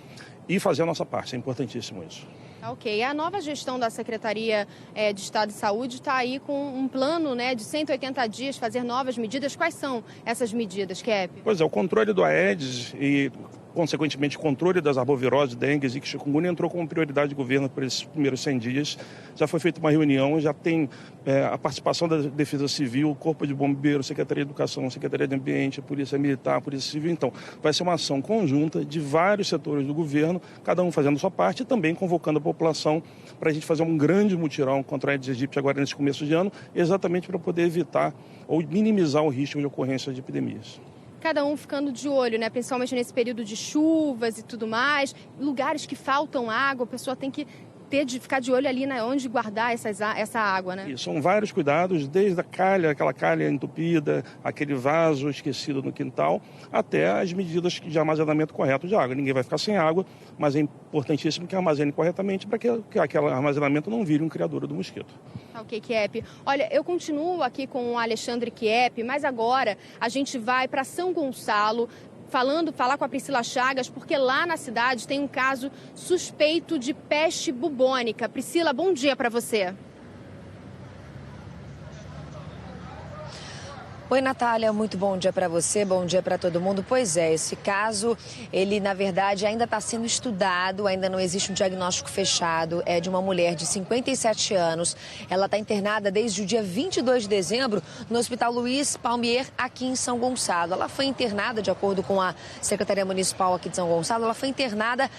e fazer a nossa parte. É importantíssimo isso.
Ok. A nova gestão da Secretaria de Estado de Saúde está aí com um plano, né, de 180 dias, fazer novas medidas. Quais são essas medidas, Kiep?
Pois é, o controle do Aedes e, consequentemente, o controle das arboviroses, dengue e chikungunya entrou como prioridade do governo por esses primeiros 100 dias. Já foi feita uma reunião, já tem a participação da Defesa Civil, Corpo de Bombeiros, Secretaria de Educação, Secretaria de Ambiente, Polícia Militar, Polícia Civil. Então, vai ser uma ação conjunta de vários setores do governo, cada um fazendo a sua parte e também convocando a população para a gente fazer um grande mutirão contra a Aedes aegypti agora nesse começo de ano, exatamente para poder evitar ou minimizar o risco de ocorrência de epidemias.
Cada um ficando de olho, né? Principalmente nesse período de chuvas e tudo mais. Lugares que faltam água, a pessoa tem que ficar de olho ali, né, onde guardar essa água, né?
E são vários cuidados, desde a calha, aquela calha entupida, aquele vaso esquecido no quintal, até as medidas de armazenamento correto de água. Ninguém vai ficar sem água, mas é importantíssimo que armazene corretamente para que aquele armazenamento não vire um criadouro do mosquito.
Ok, Kiep. Olha, eu continuo aqui com o Alexandre Kiep, mas agora a gente vai para São Gonçalo, falar com a Priscila Chagas, porque lá na cidade tem um caso suspeito de peste bubônica. Priscila, bom dia para você.
Oi, Natália, muito bom dia para você, bom dia para todo mundo. Pois é, esse caso, ele na verdade ainda está sendo estudado, ainda não existe um diagnóstico fechado. É de uma mulher de 57 anos. Ela está internada desde o dia 22 de dezembro no Hospital Luiz Palmier, aqui em São Gonçalo. Ela foi internada, de acordo com a Secretaria Municipal aqui de São Gonçalo, ela foi internada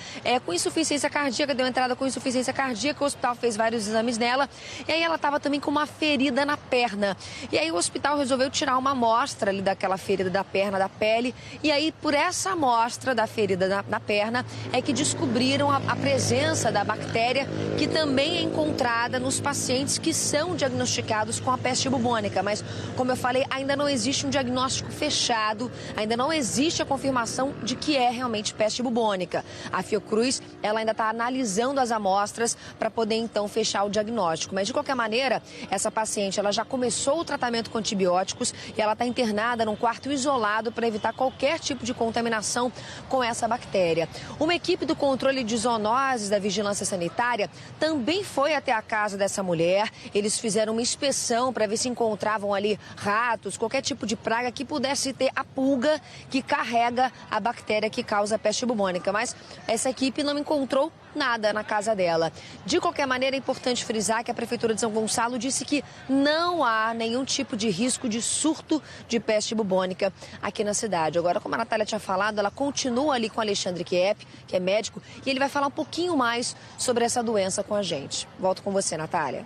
com insuficiência cardíaca, deu entrada com insuficiência cardíaca, o hospital fez vários exames nela, e aí ela estava também com uma ferida na perna. E aí o hospital resolveu tirar uma amostra ali daquela ferida da perna, da pele, e aí por essa amostra da ferida na perna é que descobriram a presença da bactéria, que também é encontrada nos pacientes que são diagnosticados com a peste bubônica. Mas, como eu falei, ainda não existe um diagnóstico fechado, ainda não existe a confirmação de que é realmente peste bubônica. A Fiocruz, ela ainda está analisando as amostras para poder então fechar o diagnóstico. Mas, de qualquer maneira, essa paciente ela já começou o tratamento com antibióticos e ela está internada num quarto isolado para evitar qualquer tipo de contaminação com essa bactéria. Uma equipe do controle de zoonoses da Vigilância Sanitária também foi até a casa dessa mulher. Eles fizeram uma inspeção para ver se encontravam ali ratos, qualquer tipo de praga que pudesse ter a pulga que carrega a bactéria que causa a peste bubônica. Mas essa equipe não encontrou nada na casa dela. De qualquer maneira, é importante frisar que a Prefeitura de São Gonçalo disse que não há nenhum tipo de risco de surto de peste bubônica aqui na cidade. Agora, como a Natália tinha falado, ela continua ali com o Alexandre Kiep, que é médico, e ele vai falar um pouquinho mais sobre essa doença com a gente. Volto com você, Natália.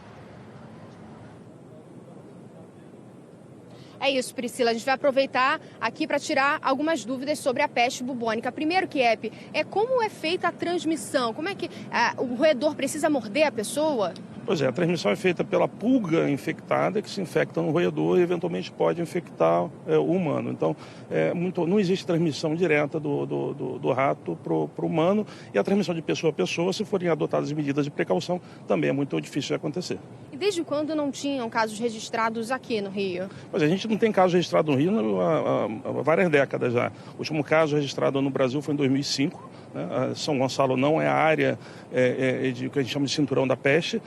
É isso, Priscila. A gente vai aproveitar aqui para tirar algumas dúvidas sobre a peste bubônica. Primeiro, Kiep, como é feita a transmissão? Como é que o roedor precisa morder a pessoa?
Pois é, a transmissão é feita pela pulga infectada que se infecta no roedor e eventualmente pode infectar o humano. Então, não existe transmissão direta do rato para o humano, e a transmissão de pessoa a pessoa, se forem adotadas medidas de precaução, também é muito difícil de acontecer.
E desde quando não tinham casos registrados aqui no Rio?
Pois a gente não tem caso registrado no Rio há várias décadas já. O último caso registrado no Brasil foi em 2005. São Gonçalo não é a área de que a gente chama de cinturão da peste,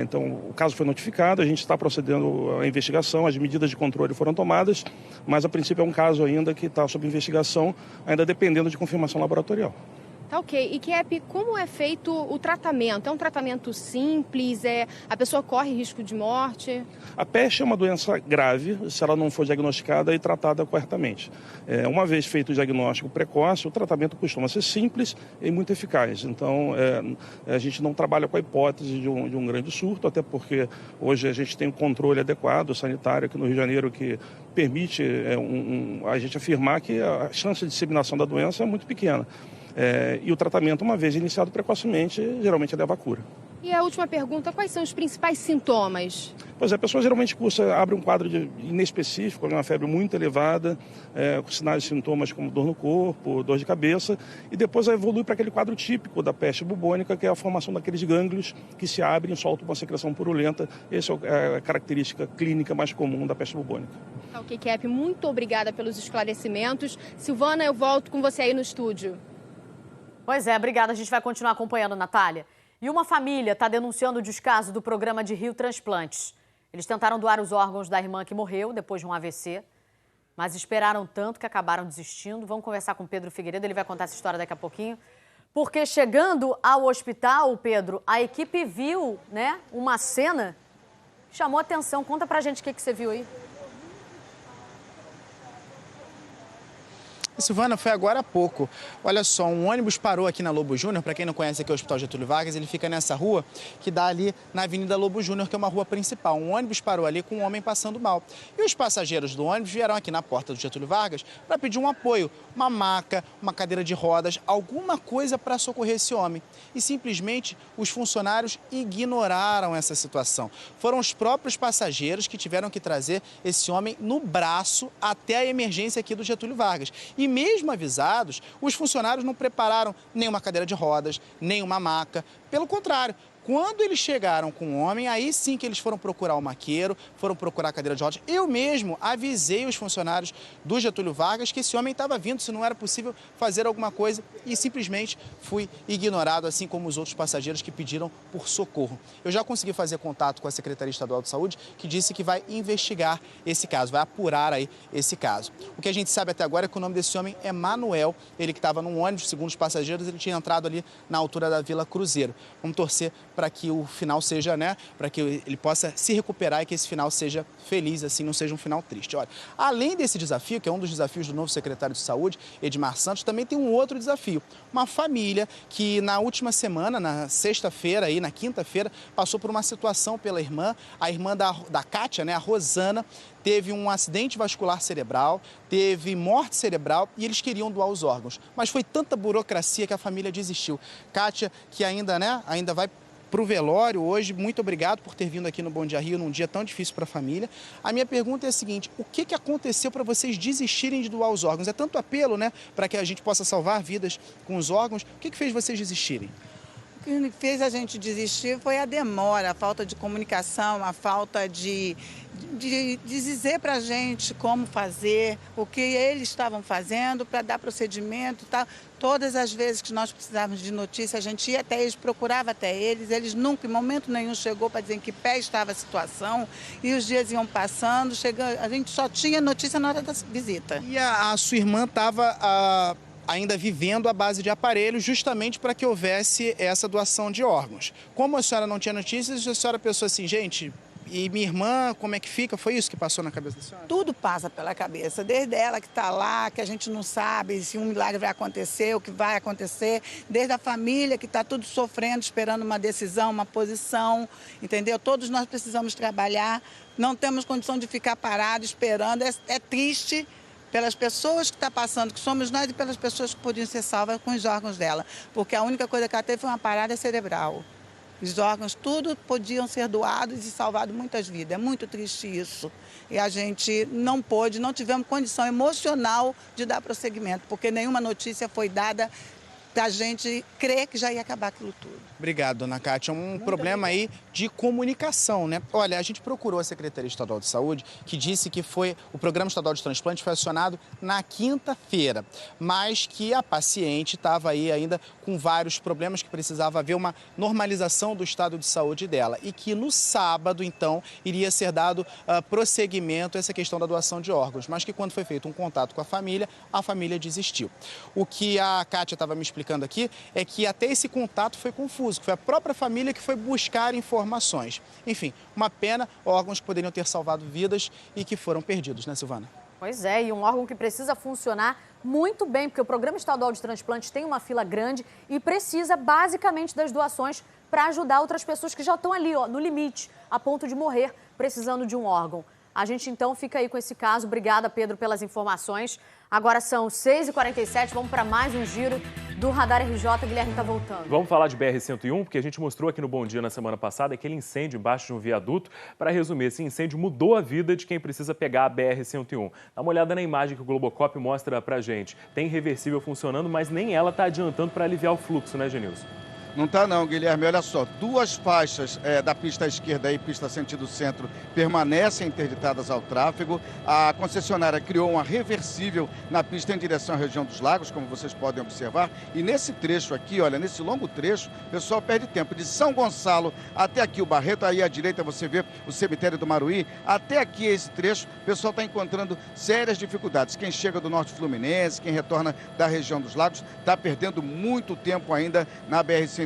então o caso foi notificado, a gente está procedendo à investigação, as medidas de controle foram tomadas, mas a princípio é um caso ainda que está sob investigação, ainda dependendo de confirmação laboratorial.
Tá ok. E, Kiep, como é feito o tratamento? É um tratamento simples? A pessoa corre risco de morte?
A peste é uma doença grave se ela não for diagnosticada e tratada corretamente. Uma vez feito o diagnóstico precoce, o tratamento costuma ser simples e muito eficaz. Então, a gente não trabalha com a hipótese de um grande surto, até porque hoje a gente tem um controle adequado sanitário aqui no Rio de Janeiro que permite a gente afirmar que a chance de disseminação da doença é muito pequena. E o tratamento, uma vez iniciado precocemente, geralmente leva à cura.
E a última pergunta, quais são os principais sintomas?
Pois é, a pessoa geralmente abre um quadro inespecífico, uma febre muito elevada, com sinais e sintomas como dor no corpo, dor de cabeça, e depois evolui para aquele quadro típico da peste bubônica, que é a formação daqueles gânglios que se abrem e soltam uma secreção purulenta. Essa é a característica clínica mais comum da peste bubônica.
Ok, Kiep, muito obrigada pelos esclarecimentos. Silvana, eu volto com você aí no estúdio.
Pois é, obrigada. A gente vai continuar acompanhando, Natália. E uma família está denunciando o descaso do programa de Rio Transplantes. Eles tentaram doar os órgãos da irmã que morreu depois de um AVC, mas esperaram tanto que acabaram desistindo. Vamos conversar com o Pedro Figueiredo, ele vai contar essa história daqui a pouquinho. Porque chegando ao hospital, Pedro, a equipe viu, uma cena que chamou atenção. Conta pra gente o que você viu aí.
Silvana, foi agora há pouco. Olha só, um ônibus parou aqui na Lobo Júnior. Para quem não conhece aqui o Hospital Getúlio Vargas, ele fica nessa rua que dá ali na Avenida Lobo Júnior, que é uma rua principal. Um ônibus parou ali com um homem passando mal. E os passageiros do ônibus vieram aqui na porta do Getúlio Vargas para pedir um apoio, uma maca, uma cadeira de rodas, alguma coisa para socorrer esse homem. E simplesmente os funcionários ignoraram essa situação. Foram os próprios passageiros que tiveram que trazer esse homem no braço até a emergência aqui do Getúlio Vargas. E mesmo avisados, os funcionários não prepararam nenhuma cadeira de rodas, nem uma maca. Pelo contrário, quando eles chegaram com o homem, aí sim que eles foram procurar o maqueiro, foram procurar a cadeira de rodas. Eu mesmo avisei os funcionários do Getúlio Vargas que esse homem estava vindo, se não era possível fazer alguma coisa, e simplesmente fui ignorado, assim como os outros passageiros que pediram por socorro. Eu já consegui fazer contato com a Secretaria Estadual de Saúde, que disse que vai investigar esse caso, vai apurar aí esse caso. O que a gente sabe até agora é que o nome desse homem é Manuel, ele que estava num ônibus, segundo os passageiros, ele tinha entrado ali na altura da Vila Cruzeiro. Vamos torcer para que o final seja, para que ele possa se recuperar e que esse final seja feliz, assim, não seja um final triste. Olha, além desse desafio, que é um dos desafios do novo secretário de Saúde, Edmar Santos, também tem um outro desafio. Uma família que na última semana, na sexta-feira, na quinta-feira, passou por uma situação pela irmã, a irmã da Kátia, a Rosana, teve um acidente vascular cerebral, teve morte cerebral e eles queriam doar os órgãos. Mas foi tanta burocracia que a família desistiu. Kátia, que ainda vai para o velório hoje, muito obrigado por ter vindo aqui no Bom Dia Rio num dia tão difícil para a família. A minha pergunta é a seguinte, o que aconteceu para vocês desistirem de doar os órgãos? É tanto apelo, para que a gente possa salvar vidas com os órgãos. O que fez vocês desistirem?
O que fez a gente desistir foi a demora, a falta de comunicação, a falta de dizer para a gente como fazer, o que eles estavam fazendo para dar procedimento e tal. Todas as vezes que nós precisávamos de notícia, a gente ia até eles, procurava até eles nunca, em momento nenhum, chegou para dizer em que pé estava a situação, e os dias iam passando, a gente só tinha notícia na hora da visita.
E a sua irmã estava ainda vivendo à base de aparelhos, justamente para que houvesse essa doação de órgãos. Como a senhora não tinha notícias, a senhora pensou assim, gente, E minha irmã, como é que fica? Foi isso que passou na cabeça da senhora?
Tudo passa pela cabeça, desde ela que está lá, que a gente não sabe se um milagre vai acontecer, o que vai acontecer, desde a família que está tudo sofrendo, esperando uma decisão, uma posição, entendeu? Todos nós precisamos trabalhar, não temos condição de ficar parados esperando, é triste pelas pessoas que estão passando, que somos nós, e pelas pessoas que podiam ser salvas com os órgãos dela, porque a única coisa que ela teve foi uma parada cerebral. Os órgãos, tudo podiam ser doados e salvado muitas vidas. É muito triste isso. E a gente não pôde, não tivemos condição emocional de dar prosseguimento, porque nenhuma notícia foi dada para a gente crer que já ia acabar aquilo tudo.
Obrigado, dona Cátia. É um problema aí de comunicação, né? Olha, a gente procurou a Secretaria Estadual de Saúde, que disse que o Programa Estadual de Transplante foi acionado na quinta-feira, mas que a paciente estava aí ainda com vários problemas, que precisava haver uma normalização do estado de saúde dela e que no sábado, então, iria ser dado prosseguimento a essa questão da doação de órgãos, mas que quando foi feito um contato com a família desistiu. O que a Cátia estava me explicando aqui é que até esse contato foi confuso, que foi a própria família que foi buscar informações. Enfim, uma pena, órgãos que poderiam ter salvado vidas e que foram perdidos, né, Silvana?
Pois é, e um órgão que precisa funcionar muito bem, porque o Programa Estadual de Transplantes tem uma fila grande e precisa basicamente das doações para ajudar outras pessoas que já estão ali, ó, no limite, a ponto de morrer, precisando de um órgão. A gente, então, fica aí com esse caso. Obrigada, Pedro, pelas informações. Agora são 6h47, vamos para mais um giro do Radar RJ. Guilherme está voltando.
Vamos falar de BR-101, porque a gente mostrou aqui no Bom Dia na semana passada aquele incêndio embaixo de um viaduto. Para resumir, esse incêndio mudou a vida de quem precisa pegar a BR-101. Dá uma olhada na imagem que o Globocop mostra pra gente. Tem reversível funcionando, mas nem ela está adiantando para aliviar o fluxo, né, Genilson?
Não está não, Guilherme. Olha só, duas faixas da pista esquerda e pista sentido centro permanecem interditadas ao tráfego. A concessionária criou uma reversível na pista em direção à região dos Lagos, como vocês podem observar. E nesse trecho aqui, olha, nesse longo trecho, o pessoal perde tempo. De São Gonçalo até aqui o Barreto, aí à direita você vê o cemitério do Maruí. Até aqui esse trecho, o pessoal está encontrando sérias dificuldades. Quem chega do Norte Fluminense, quem retorna da região dos Lagos, está perdendo muito tempo ainda na BR-101,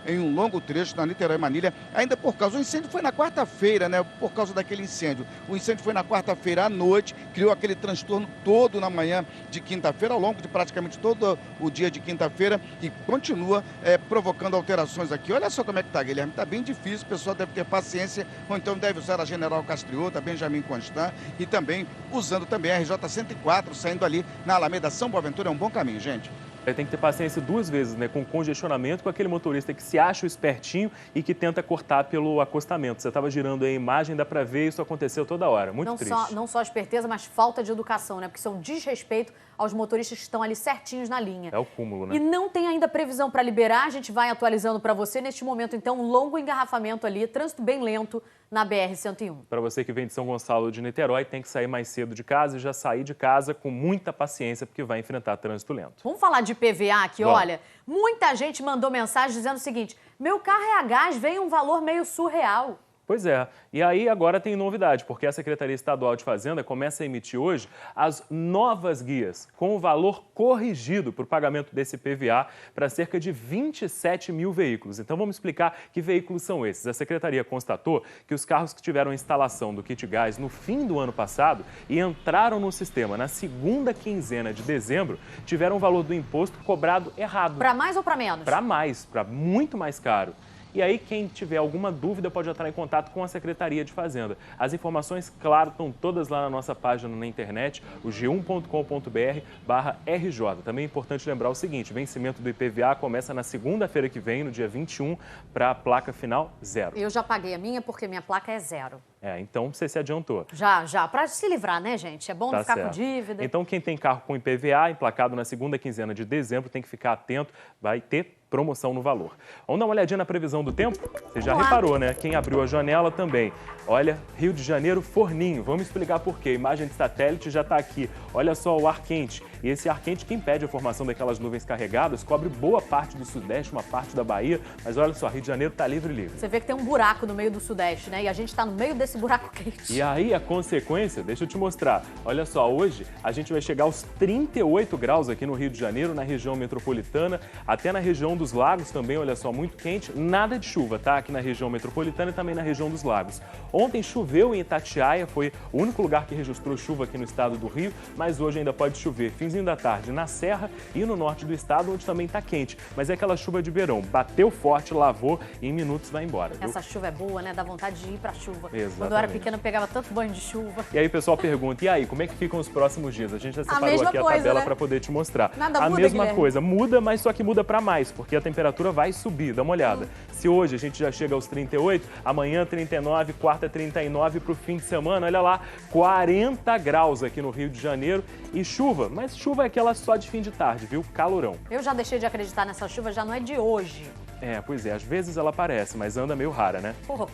em um longo trecho na Niterói-Manilha, ainda por causa, o incêndio foi na quarta-feira, né, por causa daquele incêndio. O incêndio foi na quarta-feira à noite, criou aquele transtorno todo na manhã de quinta-feira, ao longo de praticamente todo o dia de quinta-feira, e continua provocando alterações aqui. Olha só como é que tá, Guilherme, tá bem difícil, o pessoal deve ter paciência, ou então deve usar a General Castriota, Benjamin Constant, e também usando também a RJ-104, saindo ali na Alameda São Boaventura. É um bom caminho, gente.
Tem que ter paciência duas vezes, né? Com congestionamento, com aquele motorista que se acha o espertinho e que tenta cortar pelo acostamento. Você estava girando a imagem, dá para ver, isso aconteceu toda hora. Muito triste.
Não só esperteza, mas falta de educação, né? Porque são desrespeito aos motoristas que estão ali certinhos na linha.
É o cúmulo, né?
E não tem ainda previsão para liberar, a gente vai atualizando para você. Neste momento, então, um longo engarrafamento ali, trânsito bem lento na BR-101.
Para você que vem de São Gonçalo de Niterói, tem que sair mais cedo de casa e já sair de casa com muita paciência, porque vai enfrentar trânsito lento.
Vamos falar de IPVA aqui, olha. Muita gente mandou mensagem dizendo o seguinte: meu carro é a gás, veio um valor meio surreal.
Pois é. E aí agora tem novidade, porque a Secretaria Estadual de Fazenda começa a emitir hoje as novas guias, com o valor corrigido para o pagamento desse IPVA para cerca de 27 mil veículos. Então vamos explicar que veículos são esses. A Secretaria constatou que os carros que tiveram instalação do kit gás no fim do ano passado e entraram no sistema na segunda quinzena de dezembro, tiveram o valor do imposto cobrado errado.
Para mais ou para menos?
Para mais, para muito mais caro. E aí, quem tiver alguma dúvida pode entrar em contato com a Secretaria de Fazenda. As informações, claro, estão todas lá na nossa página na internet, o g1.com.br/RJ. Também é importante lembrar o seguinte: o vencimento do IPVA começa na segunda-feira que vem, no dia 21, para a placa final 0.
Eu já paguei a minha porque minha placa é 0.
Então você se adiantou.
Já, para se livrar, né, gente? É bom não ficar com dívida.
Então, quem tem carro com IPVA emplacado na segunda quinzena de dezembro tem que ficar atento, vai ter promoção no valor. Vamos dar uma olhadinha na previsão do tempo? Você já reparou, né? Quem abriu a janela também. Olha, Rio de Janeiro, forninho. Vamos explicar por quê. A imagem de satélite já está aqui. Olha só o ar quente. E esse ar quente que impede a formação daquelas nuvens carregadas, cobre boa parte do Sudeste, uma parte da Bahia. Mas olha só, Rio de Janeiro está livre.
Você vê que tem um buraco no meio do Sudeste, né? E a gente está no meio desse esse buraco quente.
E aí a consequência, deixa eu te mostrar. Olha só, hoje a gente vai chegar aos 38 graus aqui no Rio de Janeiro, na região metropolitana, até na região dos lagos também, olha só, muito quente. Nada de chuva, tá? Aqui na região metropolitana e também na região dos lagos. Ontem choveu em Itatiaia, foi o único lugar que registrou chuva aqui no estado do Rio, mas hoje ainda pode chover finzinho da tarde na Serra e no norte do estado, onde também está quente. Mas é aquela chuva de verão, bateu forte, lavou e em minutos vai embora, viu?
Essa chuva é boa, né? Dá vontade de ir pra chuva.
Exatamente.
Quando eu era pequena, eu pegava tanto banho de chuva.
E aí o pessoal pergunta, e aí, como é que ficam os próximos dias? A gente já separou aqui a tabela, né, para poder te mostrar.
Nada
a
muda,
mesma
Guilherme?
coisa, muda, mas só que muda para mais, porque a temperatura vai subir, dá uma olhada. Se hoje a gente já chega aos 38, amanhã 39, quarta 39 para o fim de semana, olha lá, 40 graus aqui no Rio de Janeiro e chuva, mas chuva é aquela só de fim de tarde, viu? Calorão.
Eu já deixei de acreditar nessa chuva, já não é de hoje.
É, pois é, às vezes ela aparece, mas anda meio rara, né?
Porra.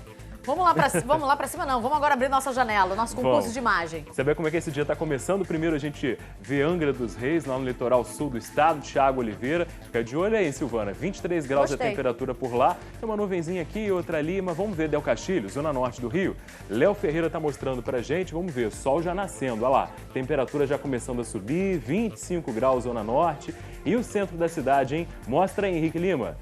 Vamos lá pra cima não, vamos agora abrir nossa janela, nosso concurso de imagem.
Você vê como é que esse dia está começando? Primeiro a gente vê Angra dos Reis, lá no litoral sul do estado, Thiago Oliveira. Fica de olho aí, Silvana, 23 graus a temperatura por lá. Tem uma nuvenzinha aqui, outra ali, mas vamos ver Del Castilho, zona norte do Rio. Léo Ferreira está mostrando pra gente, vamos ver, sol já nascendo, olha lá. Temperatura já começando a subir, 25 graus zona norte. E o centro da cidade, hein? Mostra aí, Henrique Lima.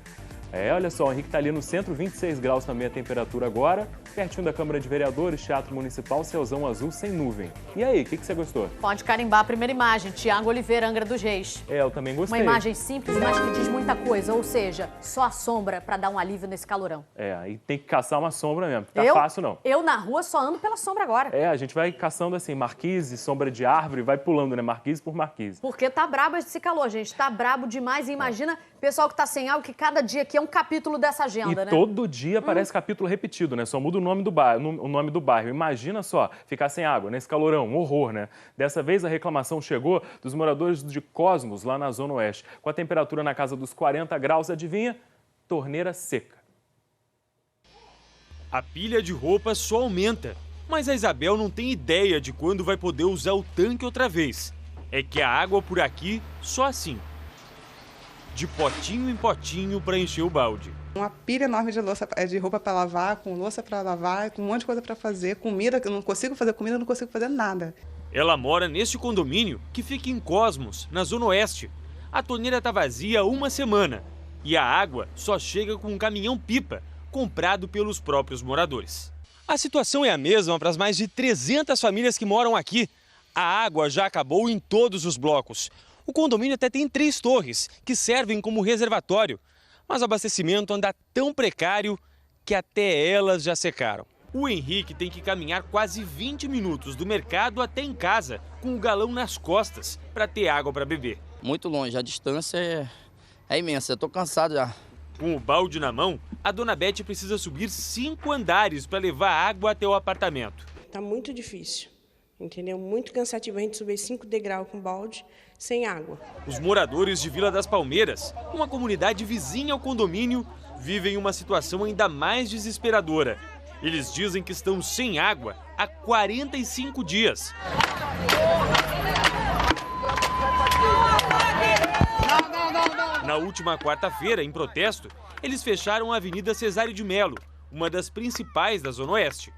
É, olha só, o Henrique está ali no centro, 26 graus também a temperatura agora, pertinho da Câmara de Vereadores, Teatro Municipal, céuzão azul sem nuvem. E aí, o que você gostou?
Pode carimbar a primeira imagem, Thiago Oliveira, Angra dos Reis.
É, eu também gostei.
Uma imagem simples, mas que diz muita coisa, ou seja, só a sombra para dar um alívio nesse calorão.
É, aí tem que caçar uma sombra mesmo, tá fácil não.
Eu na rua só ando pela sombra agora.
É, a gente vai caçando assim, marquise, sombra de árvore, vai pulando, né, marquise por marquise.
Porque tá brabo esse calor, gente, tá brabo demais. E imagina, pessoal que tá sem água, que cada dia aqui é um capítulo dessa agenda, né?
Todo dia parece capítulo repetido, né? Só muda o nome do bairro. Imagina só, ficar sem água nesse calorão, um horror, né? Dessa vez a reclamação chegou dos moradores de Cosmos, lá na Zona Oeste. Com a temperatura na casa dos 40 graus, adivinha? Torneira seca.
A pilha de roupa só aumenta, mas a Isabel não tem ideia de quando vai poder usar o tanque outra vez. É que a água por aqui, só assim. De potinho em potinho para encher o balde.
Uma pilha enorme de roupa para lavar, com louça para lavar, com um monte de coisa para fazer, comida, eu não consigo fazer comida, não consigo fazer nada.
Ela mora neste condomínio que fica em Cosmos, na Zona Oeste. A torneira está vazia há uma semana e a água só chega com um caminhão-pipa, comprado pelos próprios moradores. A situação é a mesma para as mais de 300 famílias que moram aqui. A água já acabou em todos os blocos. O condomínio até tem 3 torres, que servem como reservatório. Mas o abastecimento anda tão precário que até elas já secaram. O Henrique tem que caminhar quase 20 minutos do mercado até em casa, com o galão nas costas, para ter água para beber.
Muito longe, a distância é imensa, eu estou cansado já.
Com o balde na mão, a dona Beth precisa subir 5 andares para levar água até o apartamento.
Está muito difícil, entendeu? Muito cansativo a gente subir 5 degraus com balde sem água.
Os moradores de Vila das Palmeiras, uma comunidade vizinha ao condomínio, vivem uma situação ainda mais desesperadora. Eles dizem que estão sem água há 45 dias. Na última quarta-feira, em protesto, eles fecharam a Avenida Cesário de Melo, uma das principais da Zona Oeste.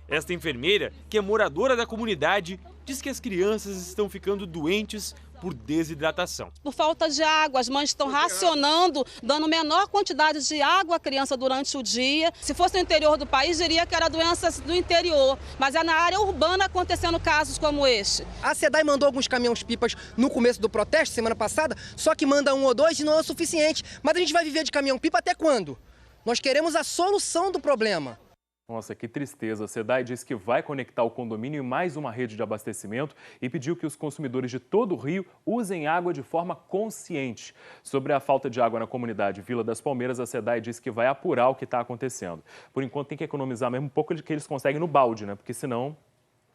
Esta enfermeira, que é moradora da comunidade, diz que as crianças estão ficando doentes por desidratação.
Por falta de água, as mães estão racionando, dando menor quantidade de água à criança durante o dia. Se fosse no interior do país, diria que era doenças do interior, mas é na área urbana acontecendo casos como este.
A SEDAI mandou alguns caminhões-pipas no começo do protesto, semana passada, só que manda 1 ou 2 e não é o suficiente. Mas a gente vai viver de caminhão-pipa até quando? Nós queremos a solução do problema.
Nossa, que tristeza. A SEDAI diz que vai conectar o condomínio em mais uma rede de abastecimento e pediu que os consumidores de todo o Rio usem água de forma consciente. Sobre a falta de água na comunidade Vila das Palmeiras, a SEDAI diz que vai apurar o que está acontecendo. Por enquanto, tem que economizar mesmo um pouco que eles conseguem no balde, né? Porque senão...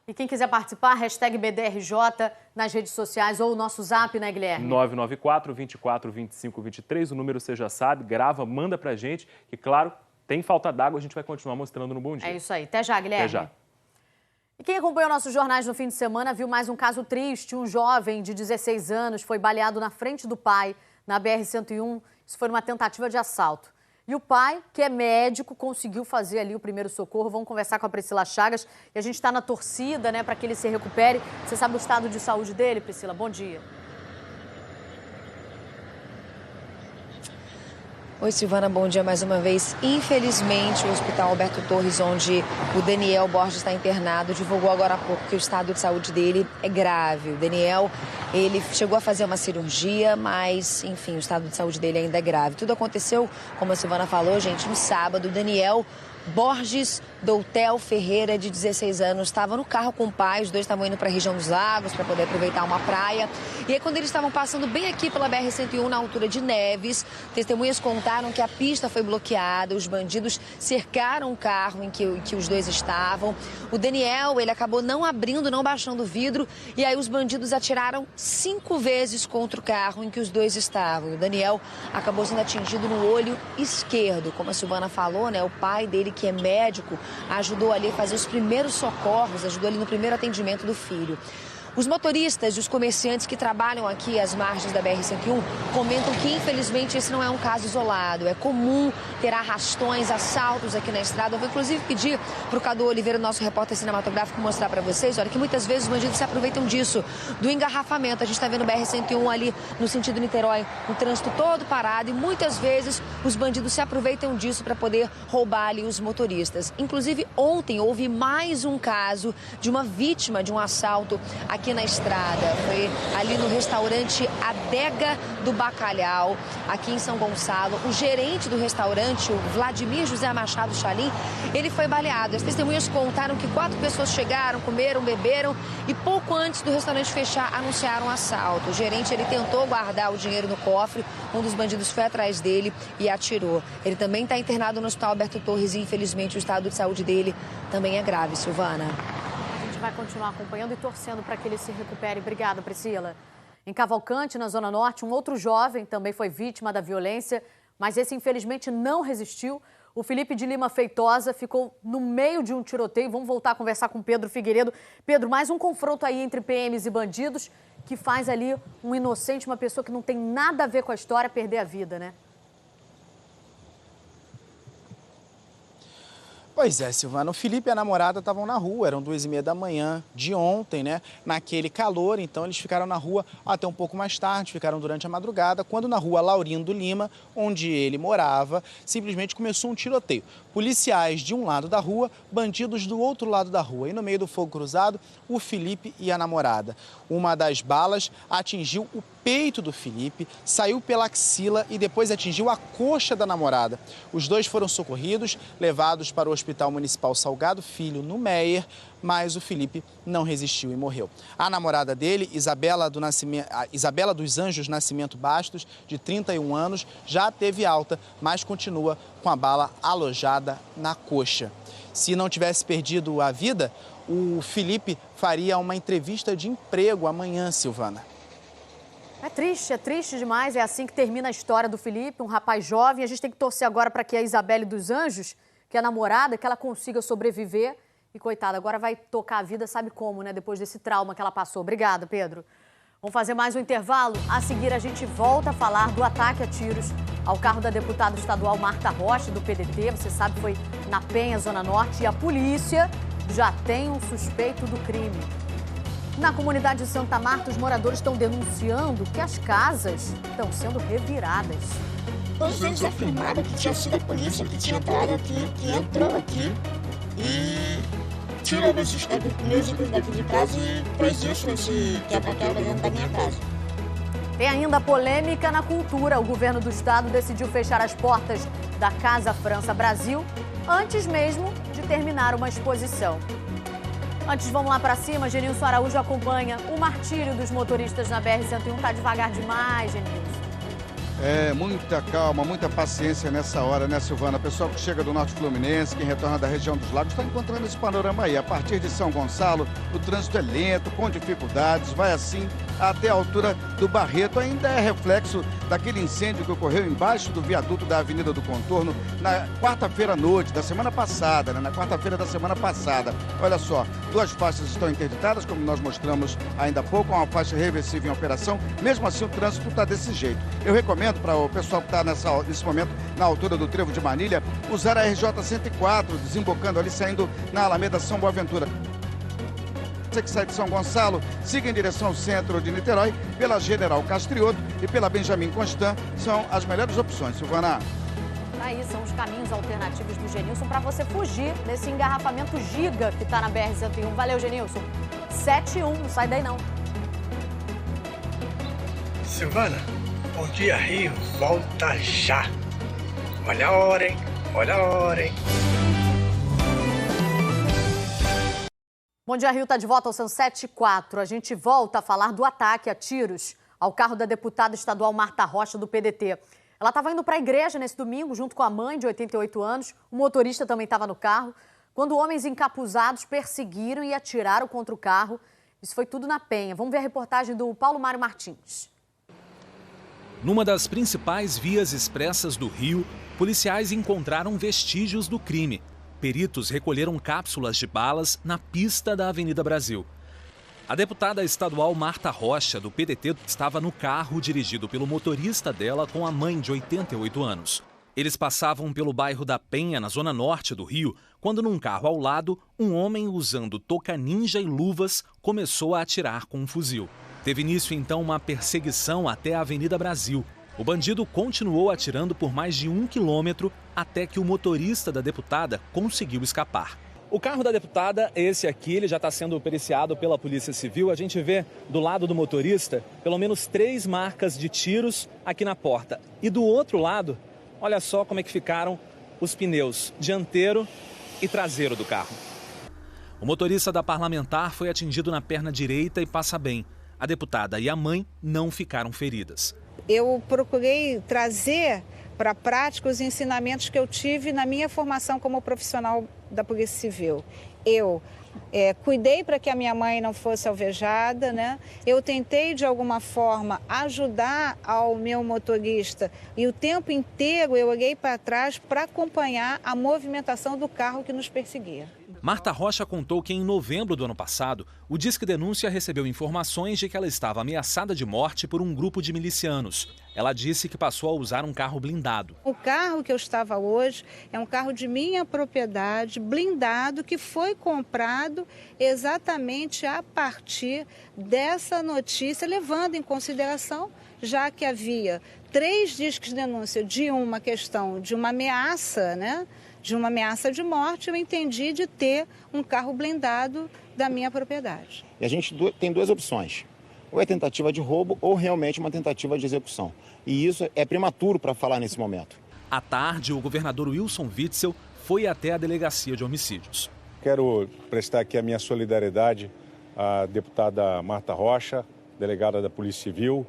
E quem quiser participar, hashtag BDRJ nas redes sociais ou o nosso zap, né, Guilherme?
994 24 25 23, o número você já sabe, grava, manda pra gente e, claro... Tem falta d'água, a gente vai continuar mostrando no Bom Dia.
É isso aí. Até já, Guilherme.
Até já.
E quem acompanhou nossos jornais no fim de semana viu mais um caso triste. Um jovem de 16 anos foi baleado na frente do pai, na BR-101. Isso foi numa tentativa de assalto. E o pai, que é médico, conseguiu fazer ali o primeiro socorro. Vamos conversar com a Priscila Chagas. E a gente está na torcida, né, para que ele se recupere. Você sabe o estado de saúde dele, Priscila? Bom dia.
Oi, Silvana, bom dia mais uma vez. Infelizmente, o Hospital Alberto Torres, onde o Daniel Borges está internado, divulgou agora há pouco que o estado de saúde dele é grave. O Daniel, ele chegou a fazer uma cirurgia, mas, enfim, o estado de saúde dele ainda é grave. Tudo aconteceu, como a Silvana falou, gente, no sábado. O Daniel Borges Doutel Ferreira, de 16 anos, estava no carro com o pai. Os dois estavam indo para a região dos Lagos para poder aproveitar uma praia. E aí, quando eles estavam passando bem aqui pela BR-101, na altura de Neves, testemunhas contaram que a pista foi bloqueada, os bandidos cercaram o carro em que os dois estavam. O Daniel, ele acabou não abrindo, não baixando o vidro, e aí os bandidos atiraram 5 vezes contra o carro em que os dois estavam. O Daniel acabou sendo atingido no olho esquerdo. Como a Silvana falou, né, o pai dele, que é médico, ajudou ali a fazer os primeiros socorros, ajudou ali no primeiro atendimento do filho. Os motoristas e os comerciantes que trabalham aqui às margens da BR-101 comentam que, infelizmente, esse não é um caso isolado. É comum ter arrastões, assaltos aqui na estrada. Eu vou, inclusive, pedir para o Cadu Oliveira, nosso repórter cinematográfico, mostrar para vocês, olha, que muitas vezes os bandidos se aproveitam disso, do engarrafamento. A gente está vendo o BR-101 ali no sentido Niterói, o trânsito todo parado, e muitas vezes os bandidos se aproveitam disso para poder roubar ali os motoristas. Inclusive, ontem houve mais um caso de uma vítima de um assalto aqui na estrada. Foi ali no restaurante Adega do Bacalhau, aqui em São Gonçalo. O gerente do restaurante, o Vladimir José Machado Chalim, ele foi baleado. As testemunhas contaram que 4 pessoas chegaram, comeram, beberam e pouco antes do restaurante fechar, anunciaram um assalto. O gerente, ele tentou guardar o dinheiro no cofre, um dos bandidos foi atrás dele e atirou. Ele também está internado no Hospital Alberto Torres e, infelizmente, o estado de saúde dele também é grave, Silvana.
Vai continuar acompanhando e torcendo para que ele se recupere. Obrigada, Priscila. Em Cavalcante, na Zona Norte, um outro jovem também foi vítima da violência, mas esse infelizmente não resistiu. O Felipe de Lima Feitosa ficou no meio de um tiroteio. Vamos voltar a conversar com Pedro Figueiredo. Pedro, mais um confronto aí entre PMs e bandidos que faz ali um inocente, uma pessoa que não tem nada a ver com a história, perder a vida, né?
Pois é, Silvana, o Felipe e a namorada estavam na rua, eram 2h30 da manhã de ontem, né? Naquele calor, então eles ficaram na rua até um pouco mais tarde, ficaram durante a madrugada, quando na rua Laurindo Lima, onde ele morava, simplesmente começou um tiroteio. Policiais de um lado da rua, bandidos do outro lado da rua. E no meio do fogo cruzado, o Felipe e a namorada. Uma das balas atingiu o peito do Felipe, saiu pela axila e depois atingiu a coxa da namorada. Os dois foram socorridos, levados para o Hospital Municipal Salgado Filho, no Meier, mas o Felipe não resistiu e morreu. A namorada dele, Isabela dos Anjos Nascimento Bastos, de 31 anos, já teve alta, mas continua com a bala alojada na coxa. Se não tivesse perdido a vida, o Felipe faria uma entrevista de emprego amanhã, Silvana.
É triste demais. É assim que termina a história do Felipe, um rapaz jovem. A gente tem que torcer agora para que a Isabelle dos Anjos, que é a namorada, que ela consiga sobreviver. E, coitada, agora vai tocar a vida, sabe como, né? Depois desse trauma que ela passou. Obrigada, Pedro. Vamos fazer mais um intervalo. A seguir, a gente volta a falar do ataque a tiros ao carro da deputada estadual Marta Rocha, do PDT. Você sabe, foi na Penha, Zona Norte. E a polícia já tem um suspeito do crime. Na comunidade de Santa Marta, os moradores estão denunciando que as casas estão sendo reviradas.
Todos eles afirmaram que tinha sido a polícia que tinha entrado aqui, que entrou aqui e tirou meus itens daqui de casa e fez isso, esse quebra-quebra dentro da minha casa.
Tem ainda polêmica na cultura. O governo do estado decidiu fechar as portas da Casa França Brasil antes mesmo de terminar uma exposição. Antes, vamos lá para cima. Genilson Araújo acompanha o martírio dos motoristas na BR-101. Tá devagar demais, Genilson.
É, muita calma, muita paciência nessa hora, né, Silvana? O pessoal que chega do Norte Fluminense, quem retorna da região dos Lagos, está encontrando esse panorama aí. A partir de São Gonçalo, o trânsito é lento, com dificuldades, vai assim até a altura do Barreto. Ainda é reflexo daquele incêndio que ocorreu embaixo do viaduto da Avenida do Contorno na quarta-feira à noite da semana passada, né? Na quarta-feira da semana passada. Olha só, 2 faixas estão interditadas, como nós mostramos ainda há pouco, uma faixa reversível em operação. Mesmo assim, o trânsito está desse jeito. Eu recomendo para o pessoal que está nesse momento na altura do Trevo de Manilha usar a RJ 104, desembocando ali, saindo na Alameda São Boaventura. Você que sai de São Gonçalo, siga em direção ao centro de Niterói, pela General Castrioto e pela Benjamin Constant, são as melhores opções. Silvana.
Aí são os caminhos alternativos do Genilson para você fugir desse engarrafamento giga que está na BR-101. Valeu, Genilson. 7-1, não sai daí não.
Silvana, Bom Dia Rio volta já. Olha a hora, hein? Olha a hora, hein?
Bom Dia Rio está de volta ao São 7-4. A gente volta a falar do ataque a tiros ao carro da deputada estadual Marta Rocha, do PDT. Ela estava indo para a igreja nesse domingo, junto com a mãe, de 88 anos. O motorista também estava no carro, quando homens encapuzados perseguiram e atiraram contra o carro. Isso foi tudo na Penha. Vamos ver a reportagem do Paulo Mário Martins.
Numa das principais vias expressas do Rio, policiais encontraram vestígios do crime. Peritos recolheram cápsulas de balas na pista da Avenida Brasil. A deputada estadual Marta Rocha, do PDT, estava no carro dirigido pelo motorista dela com a mãe de 88 anos. Eles passavam pelo bairro da Penha, na zona norte do Rio, quando num carro ao lado, um homem usando touca ninja e luvas começou a atirar com um fuzil. Teve início então uma perseguição até a Avenida Brasil. O bandido continuou atirando por mais de 1 quilômetro até que o motorista da deputada conseguiu escapar. O carro da deputada, esse aqui, ele já está sendo periciado pela Polícia Civil. A gente vê do lado do motorista pelo menos 3 marcas de tiros aqui na porta. E do outro lado, olha só como é que ficaram os pneus dianteiro e traseiro do carro. O motorista da parlamentar foi atingido na perna direita e passa bem. A deputada e a mãe não ficaram feridas.
Eu procurei trazer para a prática os ensinamentos que eu tive na minha formação como profissional da Polícia Civil. Eu cuidei para que a minha mãe não fosse alvejada, né? Eu tentei, de alguma forma, ajudar ao meu motorista e o tempo inteiro eu olhei para trás para acompanhar a movimentação do carro que nos perseguia.
Marta Rocha contou que em novembro do ano passado, o Disque Denúncia recebeu informações de que ela estava ameaçada de morte por um grupo de milicianos. Ela disse que passou a usar um carro blindado.
O carro que eu estava hoje é um carro de minha propriedade, blindado, que foi comprado exatamente a partir dessa notícia, levando em consideração, já que havia 3 discos de denúncia de uma questão de uma ameaça, né? De uma ameaça de morte, eu entendi de ter um carro blindado da minha propriedade.
E a gente tem 2 opções, ou é tentativa de roubo ou realmente uma tentativa de execução. E isso é prematuro para falar nesse momento.
À tarde, o governador Wilson Witzel foi até a delegacia de homicídios.
Quero prestar aqui a minha solidariedade à deputada Marta Rocha, delegada da Polícia Civil,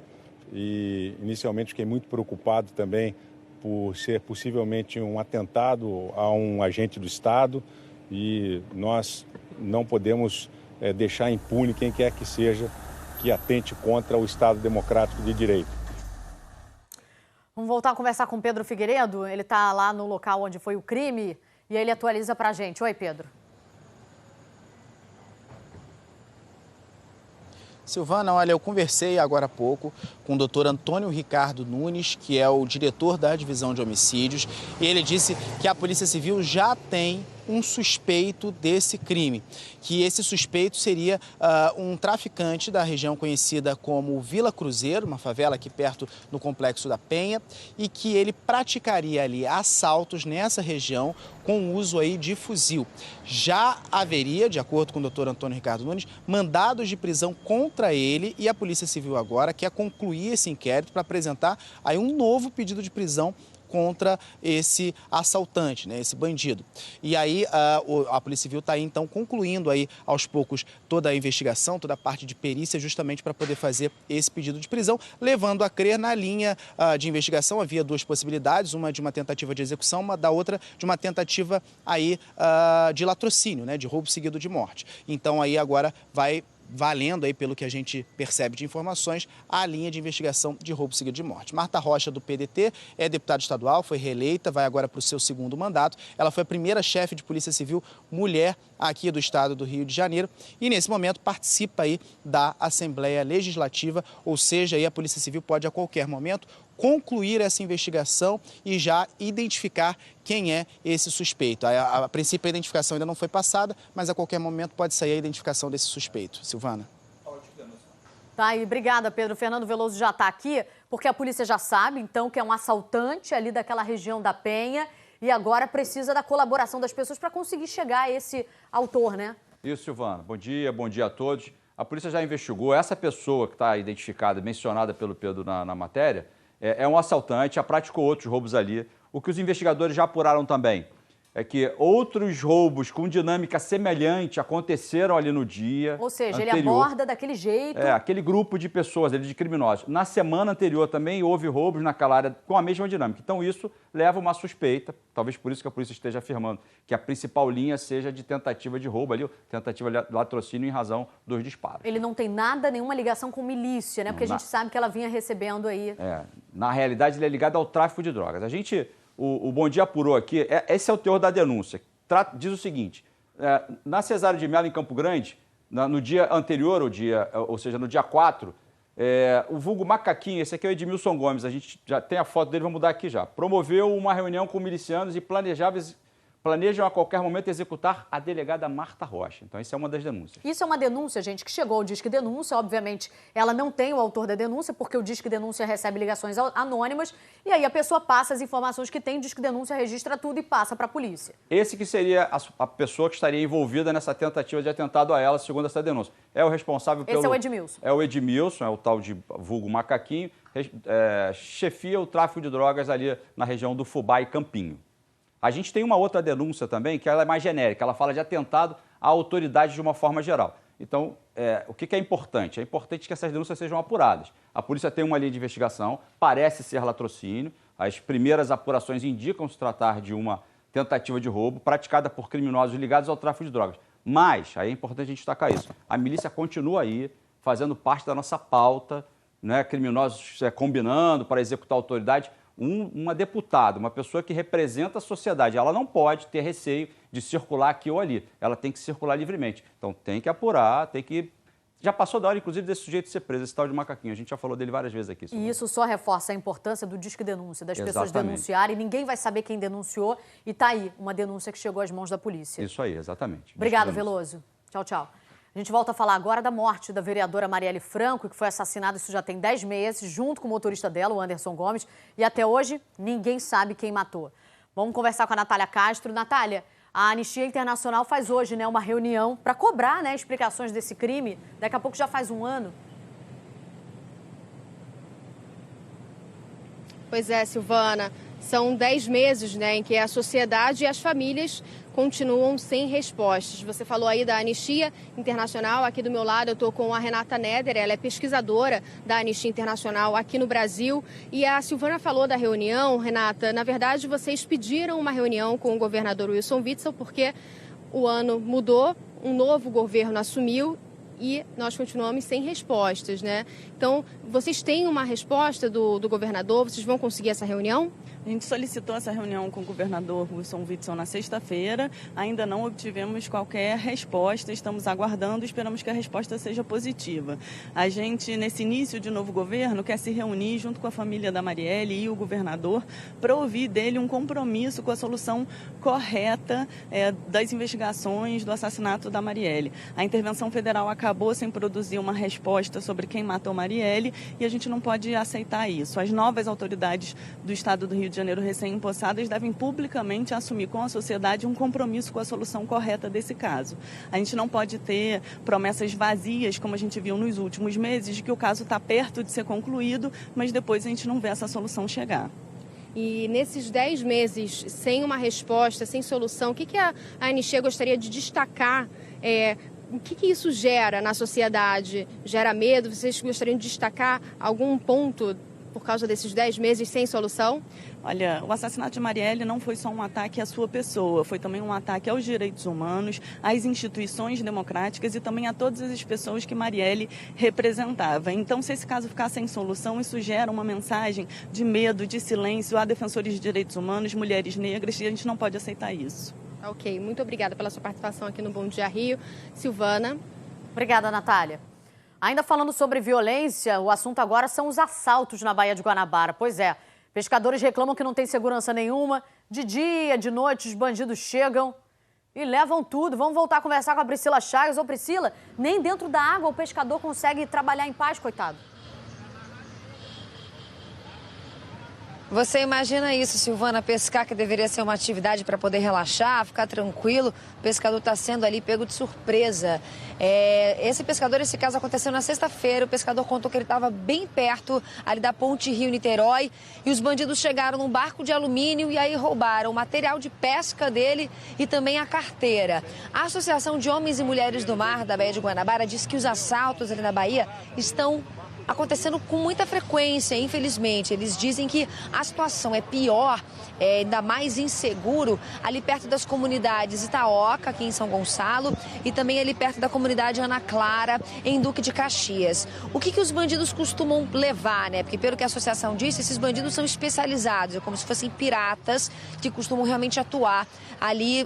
e inicialmente fiquei muito preocupado também por ser possivelmente um atentado a um agente do Estado, e nós não podemos deixar impune quem quer que seja que atente contra o Estado democrático de direito.
Vamos voltar a conversar com o Pedro Figueiredo, ele está lá no local onde foi o crime e ele atualiza para a gente. Oi, Pedro.
Silvana, olha, eu conversei agora há pouco com o doutor Antônio Ricardo Nunes, que é o diretor da Divisão de Homicídios, e ele disse que a Polícia Civil já tem um suspeito desse crime, que esse suspeito seria um traficante da região conhecida como Vila Cruzeiro, uma favela aqui perto do Complexo da Penha, e que ele praticaria ali assaltos nessa região com uso aí de fuzil. Já haveria, de acordo com o doutor Antônio Ricardo Nunes, mandados de prisão contra ele, e a Polícia Civil agora quer concluir esse inquérito para apresentar aí um novo pedido de prisão contra esse assaltante, né, esse bandido. E aí a Polícia Civil está aí, então, concluindo aí aos poucos toda a investigação, toda a parte de perícia, justamente para poder fazer esse pedido de prisão, levando a crer na linha de investigação. Havia 2 possibilidades, uma de uma tentativa de execução, uma da outra de uma tentativa aí de latrocínio, né, de roubo seguido de morte. Então aí agora vai valendo aí, pelo que a gente percebe de informações, a linha de investigação de roubo seguido de morte. Marta Rocha, do PDT, é deputada estadual, foi reeleita, vai agora para o seu segundo mandato. Ela foi a primeira chefe de Polícia Civil mulher aqui do estado do Rio de Janeiro e, nesse momento, participa aí da Assembleia Legislativa, ou seja, aí a Polícia Civil pode, a qualquer momento, concluir essa investigação e já identificar quem é esse suspeito. A princípio, a identificação ainda não foi passada, mas a qualquer momento pode sair a identificação desse suspeito. Silvana.
Tá aí, obrigada, Pedro. Fernando Veloso já está aqui, porque a polícia já sabe, então, que é um assaltante ali daquela região da Penha e agora precisa da colaboração das pessoas para conseguir chegar a esse autor, né?
Isso, Silvana. Bom dia a todos. A polícia já investigou. Essa pessoa que está identificada, mencionada pelo Pedro na matéria, é um assaltante, já praticou outros roubos ali. O que os investigadores já apuraram também é que outros roubos com dinâmica semelhante aconteceram ali no dia
Ou seja,
anterior.
ele aborda daquele jeito.
Aquele grupo de pessoas, de criminosos. Na semana anterior também houve roubos naquela área com a mesma dinâmica. Então isso leva uma suspeita, talvez por isso que a polícia esteja afirmando que a principal linha seja de tentativa de roubo ali, tentativa de latrocínio em razão dos disparos.
Ele não tem nenhuma ligação com milícia, né? Porque a gente sabe que ela vinha recebendo aí.
Na realidade, ele é ligado ao tráfico de drogas. O Bom Dia apurou aqui, esse é o teor da denúncia. Diz o seguinte, na Cesário de Mello, em Campo Grande, no dia anterior, ou seja, no dia 4, o vulgo Macaquinho, esse aqui é o Edmilson Gomes, a gente já tem a foto dele, vou mudar aqui já, promoveu uma reunião com milicianos e planejam a qualquer momento executar a delegada Marta Rocha. Então, isso é uma das denúncias.
Isso é uma denúncia, gente, que chegou ao Disque Denúncia. Obviamente, ela não tem o autor da denúncia, porque o Disque Denúncia recebe ligações anônimas, e aí a pessoa passa as informações que tem, o Disque Denúncia registra tudo e passa para a polícia.
Esse que seria a pessoa que estaria envolvida nessa tentativa de atentado a ela, segundo essa denúncia. É o responsável pelo...
Esse é o Edmilson.
É o Edmilson, é o tal de vulgo Macaquinho, chefia o tráfico de drogas ali na região do Fubá e Campinho. A gente tem uma outra denúncia também, que ela é mais genérica, ela fala de atentado à autoridade de uma forma geral. Então, o que é importante? É importante que essas denúncias sejam apuradas. A polícia tem uma linha de investigação, parece ser latrocínio, as primeiras apurações indicam se tratar de uma tentativa de roubo praticada por criminosos ligados ao tráfico de drogas. Mas, aí é importante a gente destacar isso, a milícia continua aí, fazendo parte da nossa pauta, né, criminosos combinando para executar a autoridade. Uma deputada, uma pessoa que representa a sociedade, ela não pode ter receio de circular aqui ou ali. Ela tem que circular livremente. Então tem que apurar, tem que... Já passou da hora, inclusive, desse sujeito ser preso, esse tal de Macaquinho. A gente já falou dele várias vezes aqui.
E isso só reforça a importância do Disque Denúncia, das pessoas denunciarem. Ninguém vai saber quem denunciou. E tá aí, uma denúncia que chegou às mãos da polícia.
Isso aí, exatamente.
Obrigado, Veloso. Tchau, tchau. A gente volta a falar agora da morte da vereadora Marielle Franco, que foi assassinada, isso já tem 10 meses, junto com o motorista dela, o Anderson Gomes, e até hoje ninguém sabe quem matou. Vamos conversar com a Natália Castro. Natália, a Anistia Internacional faz hoje, né, uma reunião para cobrar, né, explicações desse crime. Daqui a pouco já faz um ano.
Pois é, Silvana, são 10 meses, né, em que a sociedade e as famílias continuam sem respostas. Você falou aí da Anistia Internacional, aqui do meu lado eu estou com a Renata Neder, ela é pesquisadora da Anistia Internacional aqui no Brasil. E a Silvana falou da reunião, Renata, na verdade vocês pediram uma reunião com o governador Wilson Witzel porque o ano mudou, um novo governo assumiu e nós continuamos sem respostas, né? Então, vocês têm uma resposta do governador? Vocês vão conseguir essa reunião?
A gente solicitou essa reunião com o governador Wilson Witzel na sexta-feira, ainda não obtivemos qualquer resposta, estamos aguardando e esperamos que a resposta seja positiva. A gente, nesse início de novo governo, quer se reunir junto com a família da Marielle e o governador para ouvir dele um compromisso com a solução correta das investigações do assassinato da Marielle. A intervenção federal acabou sem produzir uma resposta sobre quem matou Marielle e a gente não pode aceitar isso. As novas autoridades do estado do Rio de Janeiro recém-empossadas devem publicamente assumir com a sociedade um compromisso com a solução correta desse caso. A gente não pode ter promessas vazias, como a gente viu nos últimos meses, de que o caso está perto de ser concluído, mas depois a gente não vê essa solução chegar.
E nesses 10 meses, sem uma resposta, sem solução, o que a Anistia gostaria de destacar? O que isso gera na sociedade? Gera medo? Vocês gostariam de destacar algum ponto por causa desses 10 meses sem solução?
Olha, o assassinato de Marielle não foi só um ataque à sua pessoa, foi também um ataque aos direitos humanos, às instituições democráticas e também a todas as pessoas que Marielle representava. Então, se esse caso ficar sem solução, isso gera uma mensagem de medo, de silêncio a defensores de direitos humanos, mulheres negras, e a gente não pode aceitar isso.
Ok, muito obrigada pela sua participação aqui no Bom Dia Rio. Silvana.
Obrigada, Natália. Ainda falando sobre violência, o assunto agora são os assaltos na Baía de Guanabara. Pois é, pescadores reclamam que não tem segurança nenhuma. De dia, de noite, os bandidos chegam e levam tudo. Vamos voltar a conversar com a Priscila Chagas. Ô, Priscila, nem dentro da água o pescador consegue trabalhar em paz, coitado.
Você imagina isso, Silvana, pescar, que deveria ser uma atividade para poder relaxar, ficar tranquilo. O pescador está sendo ali pego de surpresa. Esse pescador, esse caso aconteceu na sexta-feira. O pescador contou que ele estava bem perto ali da ponte Rio-Niterói e os bandidos chegaram num barco de alumínio e aí roubaram o material de pesca dele e também a carteira. A Associação de Homens e Mulheres do Mar da Baía de Guanabara diz que os assaltos ali na Bahia estão acontecendo com muita frequência, infelizmente. Eles dizem que a situação é pior, ainda mais inseguro, ali perto das comunidades Itaoca, aqui em São Gonçalo, e também ali perto da comunidade Ana Clara, em Duque de Caxias. O que os bandidos costumam levar, né? Porque, pelo que a associação disse, esses bandidos são especializados, é como se fossem piratas que costumam realmente atuar ali,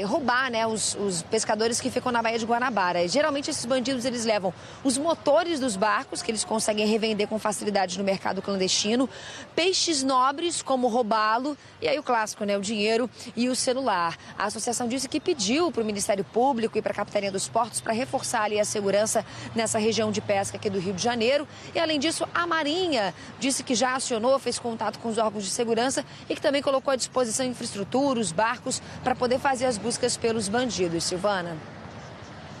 roubar, né, os pescadores que ficam na Baía de Guanabara. Geralmente, esses bandidos, eles levam os motores dos barcos, que eles conseguem revender com facilidade no mercado clandestino, peixes nobres, como robalo, e aí o clássico, né, o dinheiro e o celular. A associação disse que pediu para o Ministério Público e para a Capitania dos Portos para reforçar ali a segurança nessa região de pesca aqui do Rio de Janeiro. E, além disso, a Marinha disse que já acionou, fez contato com os órgãos de segurança e que também colocou à disposição infraestrutura, os barcos, para poder fazer as buscas pelos bandidos. Silvana.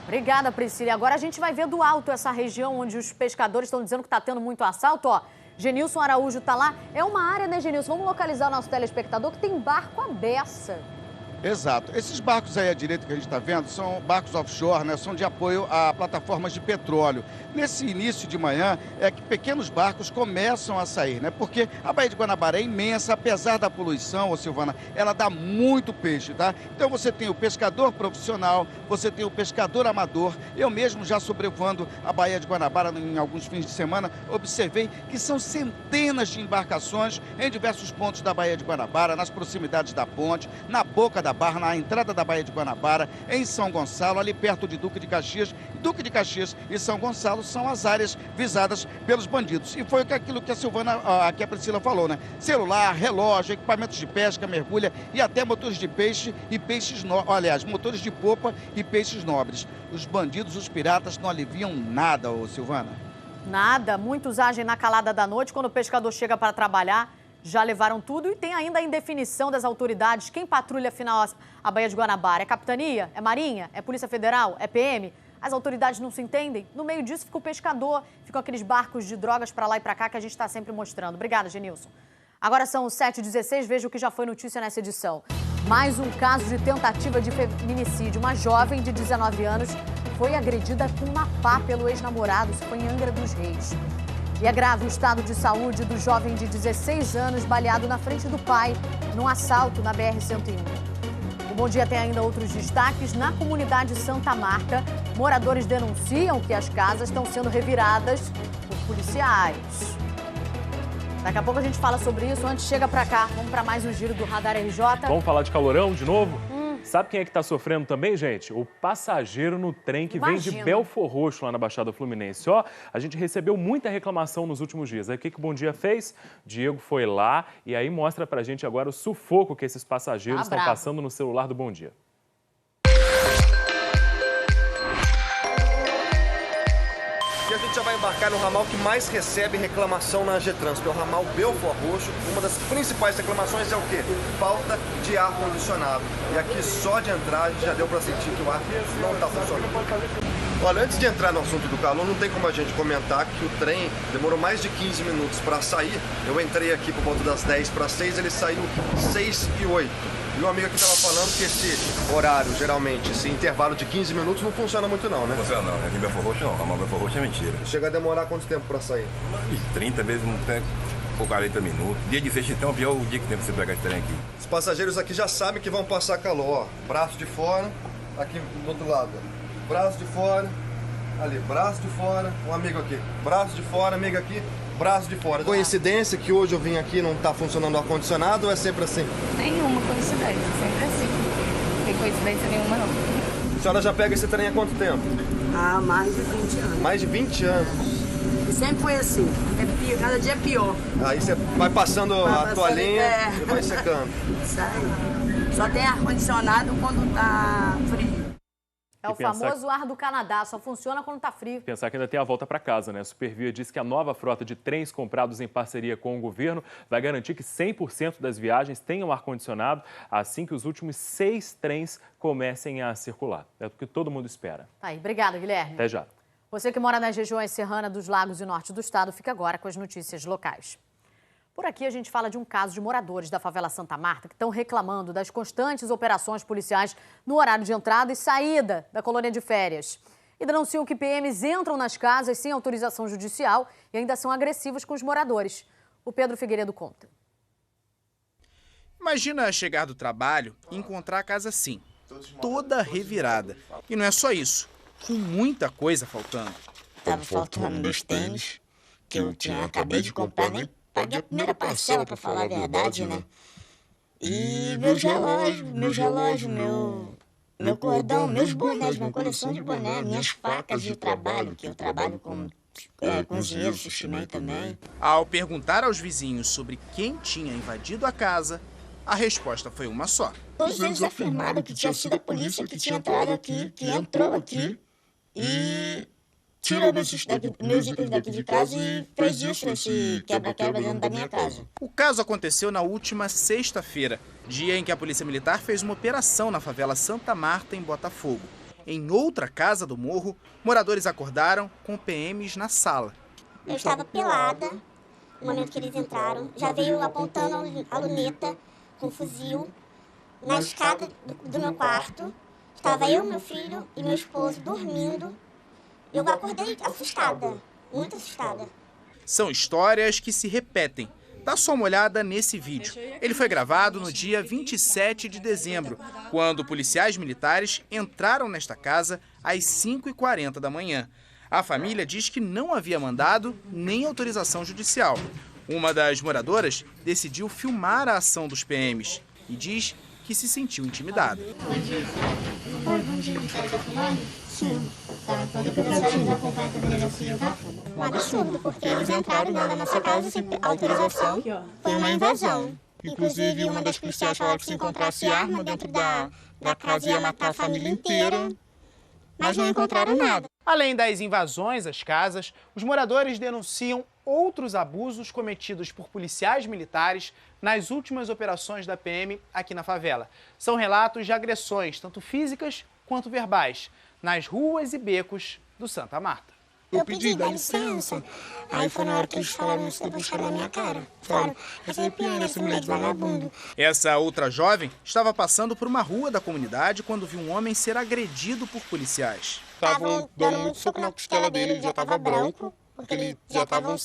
Obrigada, Priscila. E agora a gente vai ver do alto essa região onde os pescadores estão dizendo que está tendo muito assalto. Ó, Genilson Araújo está lá. É uma área, né, Genilson? Vamos localizar o nosso telespectador que tem barco à beça.
Exato. Esses barcos aí à direita que a gente está vendo são barcos offshore, né? São de apoio a plataformas de petróleo. Nesse início de manhã é que pequenos barcos começam a sair, né? Porque a Baía de Guanabara é imensa, apesar da poluição, ô Silvana, ela dá muito peixe, tá? Então você tem o pescador profissional, você tem o pescador amador. Eu mesmo já sobrevoando a Baía de Guanabara em alguns fins de semana, observei que são centenas de embarcações em diversos pontos da Baía de Guanabara, nas proximidades da ponte, na boca da Barra, na entrada da Baía de Guanabara, em São Gonçalo, ali perto de Duque de Caxias. Duque de Caxias e São Gonçalo são as áreas visadas pelos bandidos. E foi aquilo que a Silvana, que a Priscila falou, né? Celular, relógio, equipamentos de pesca, mergulha e até motores de peixe e peixes nobres. Aliás, motores de popa e peixes nobres. Os bandidos, os piratas não aliviam nada, ô Silvana.
Nada. Muitos agem na calada da noite. Quando o pescador chega para trabalhar, já levaram tudo e tem ainda a indefinição das autoridades. Quem patrulha, afinal, a Baía de Guanabara? É Capitania? É Marinha? É Polícia Federal? É PM? As autoridades não se entendem? No meio disso fica o pescador, ficam aqueles barcos de drogas para lá e para cá que a gente está sempre mostrando. Obrigada, Genilson. Agora são 7h16, veja o que já foi notícia nessa edição. Mais um caso de tentativa de feminicídio. Uma jovem de 19 anos foi agredida com uma pá pelo ex-namorado. Isso foi em Angra dos Reis. E é grave o estado de saúde do jovem de 16 anos baleado na frente do pai num assalto na BR-101. O Bom Dia tem ainda outros destaques. Na comunidade Santa Marta, moradores denunciam que as casas estão sendo reviradas por policiais. Daqui a pouco a gente fala sobre isso. Antes, chega pra cá. Vamos para mais um giro do Radar RJ.
Vamos falar de calorão de novo? Sabe quem é que está sofrendo também, gente? O passageiro no trem que vem de Belfor Roxo, lá na Baixada Fluminense. Ó, a gente recebeu muita reclamação nos últimos dias. Aí o que o Bom Dia fez? Diego foi lá e aí mostra pra gente agora o sufoco que esses passageiros estão passando no celular do Bom Dia.
E a gente já vai embarcar no ramal que mais recebe reclamação na AGETRANS, que é o ramal Belfor Roxo. Uma das principais reclamações é o quê? Falta de ar-condicionado. E aqui só de entrar a gente já deu para sentir que o ar não está funcionando. Olha, antes de entrar no assunto do calor, não tem como a gente comentar que o trem demorou mais de 15 minutos para sair. Eu entrei aqui por volta das 10 para 6, ele saiu 6h08. E o amigo aqui estava falando que esse horário, geralmente, esse intervalo de 15 minutos não funciona muito não, né?
Não funciona não, aqui em Belfor Roxo não, a Belfor Roxo é mentira.
Chega a demorar quanto tempo para sair?
30 vezes,
por 40 minutos. Dia de sexta, então, é o pior dia que tem pra você pegar esse trem aqui.
Os passageiros aqui já sabem que vão passar calor, ó. Braço de fora, aqui do outro lado, ó. Braço de fora, ali, braço de fora, um amigo aqui. Braço de fora, amigo aqui, braço de fora. Coincidência que hoje eu vim aqui e não tá funcionando o ar-condicionado ou é sempre assim?
Nenhuma coincidência, sempre assim. Não tem coincidência nenhuma, não.
A senhora já pega esse trem há quanto tempo?
Há mais de 20 anos.
Mais de 20 anos.
E sempre foi assim. Cada dia é pior.
Aí você vai passando a toalhinha e vai secando.
Isso aí. Só tem ar-condicionado quando tá frio.
É o famoso ar do Canadá, só funciona quando tá frio.
Pensar que ainda tem a volta para casa, né? A Supervia diz que a nova frota de trens comprados em parceria com o governo vai garantir que 100% das viagens tenham ar-condicionado assim que os últimos 6 trens comecem a circular. É o que todo mundo espera.
Tá aí, obrigada, Guilherme.
Até já.
Você que mora nas regiões serrana dos Lagos e norte do estado, fica agora com as notícias locais. Por aqui a gente fala de um caso de moradores da favela Santa Marta que estão reclamando das constantes operações policiais no horário de entrada e saída da colônia de férias. E denunciam que PMs entram nas casas sem autorização judicial e ainda são agressivos com os moradores. O Pedro Figueiredo conta.
Imagina chegar do trabalho e encontrar a casa assim, toda revirada. E não é só isso, com muita coisa faltando.
Tava faltando meus tênis, que eu acabei de comprar, nem paguei a primeira parcela, pra falar a verdade, né? E meus relógios, meu cordão, meus bonés, minha coleção de boné, minhas facas de trabalho, que eu trabalho com engenheiro, sushi também.
Ao perguntar aos vizinhos sobre quem tinha invadido a casa, a resposta foi uma só.
Todos eles afirmaram que tinha sido a polícia que tinha entrado aqui, que entrou aqui e tirou meus itens daqui de casa e fez isso, esse quebra-quebra dentro da minha casa.
O caso aconteceu na última sexta-feira, dia em que a Polícia Militar fez uma operação na favela Santa Marta, em Botafogo. Em outra casa do morro, moradores acordaram com PMs na sala.
Eu estava pelada no momento que eles entraram, já veio apontando a luneta com um fuzil na escada do meu quarto. Estava eu, meu filho e meu esposo dormindo. Eu acordei assustada, muito assustada.
São histórias que se repetem. Dá só uma olhada nesse vídeo. Ele foi gravado no dia 27 de dezembro, quando policiais militares entraram nesta casa às 5h40 da manhã. A família diz que não havia mandado nem autorização judicial. Uma das moradoras decidiu filmar a ação dos PMs e diz que se sentiu intimidada.
Um absurdo, porque eles entraram na nossa casa sem autorização. Foi uma invasão. Inclusive, uma das policiais falou que se encontrasse arma dentro da casa ia matar a família inteira. Mas não encontraram nada.
Além das invasões às casas, os moradores denunciam outros abusos cometidos por policiais militares nas últimas operações da PM aqui na favela. São relatos de agressões, tanto físicas quanto verbais, nas ruas e becos do Santa Marta.
Eu pedi, dá licença. Aí foi na hora que eles falaram isso, debocharam na minha cara. Falaram, essa é piana, essa mulher de vagabundo.
Essa outra jovem estava passando por uma rua da comunidade quando viu um homem ser agredido por policiais.
Estavam dando muito soco na costela dele, ele já estava branco, porque ele já estava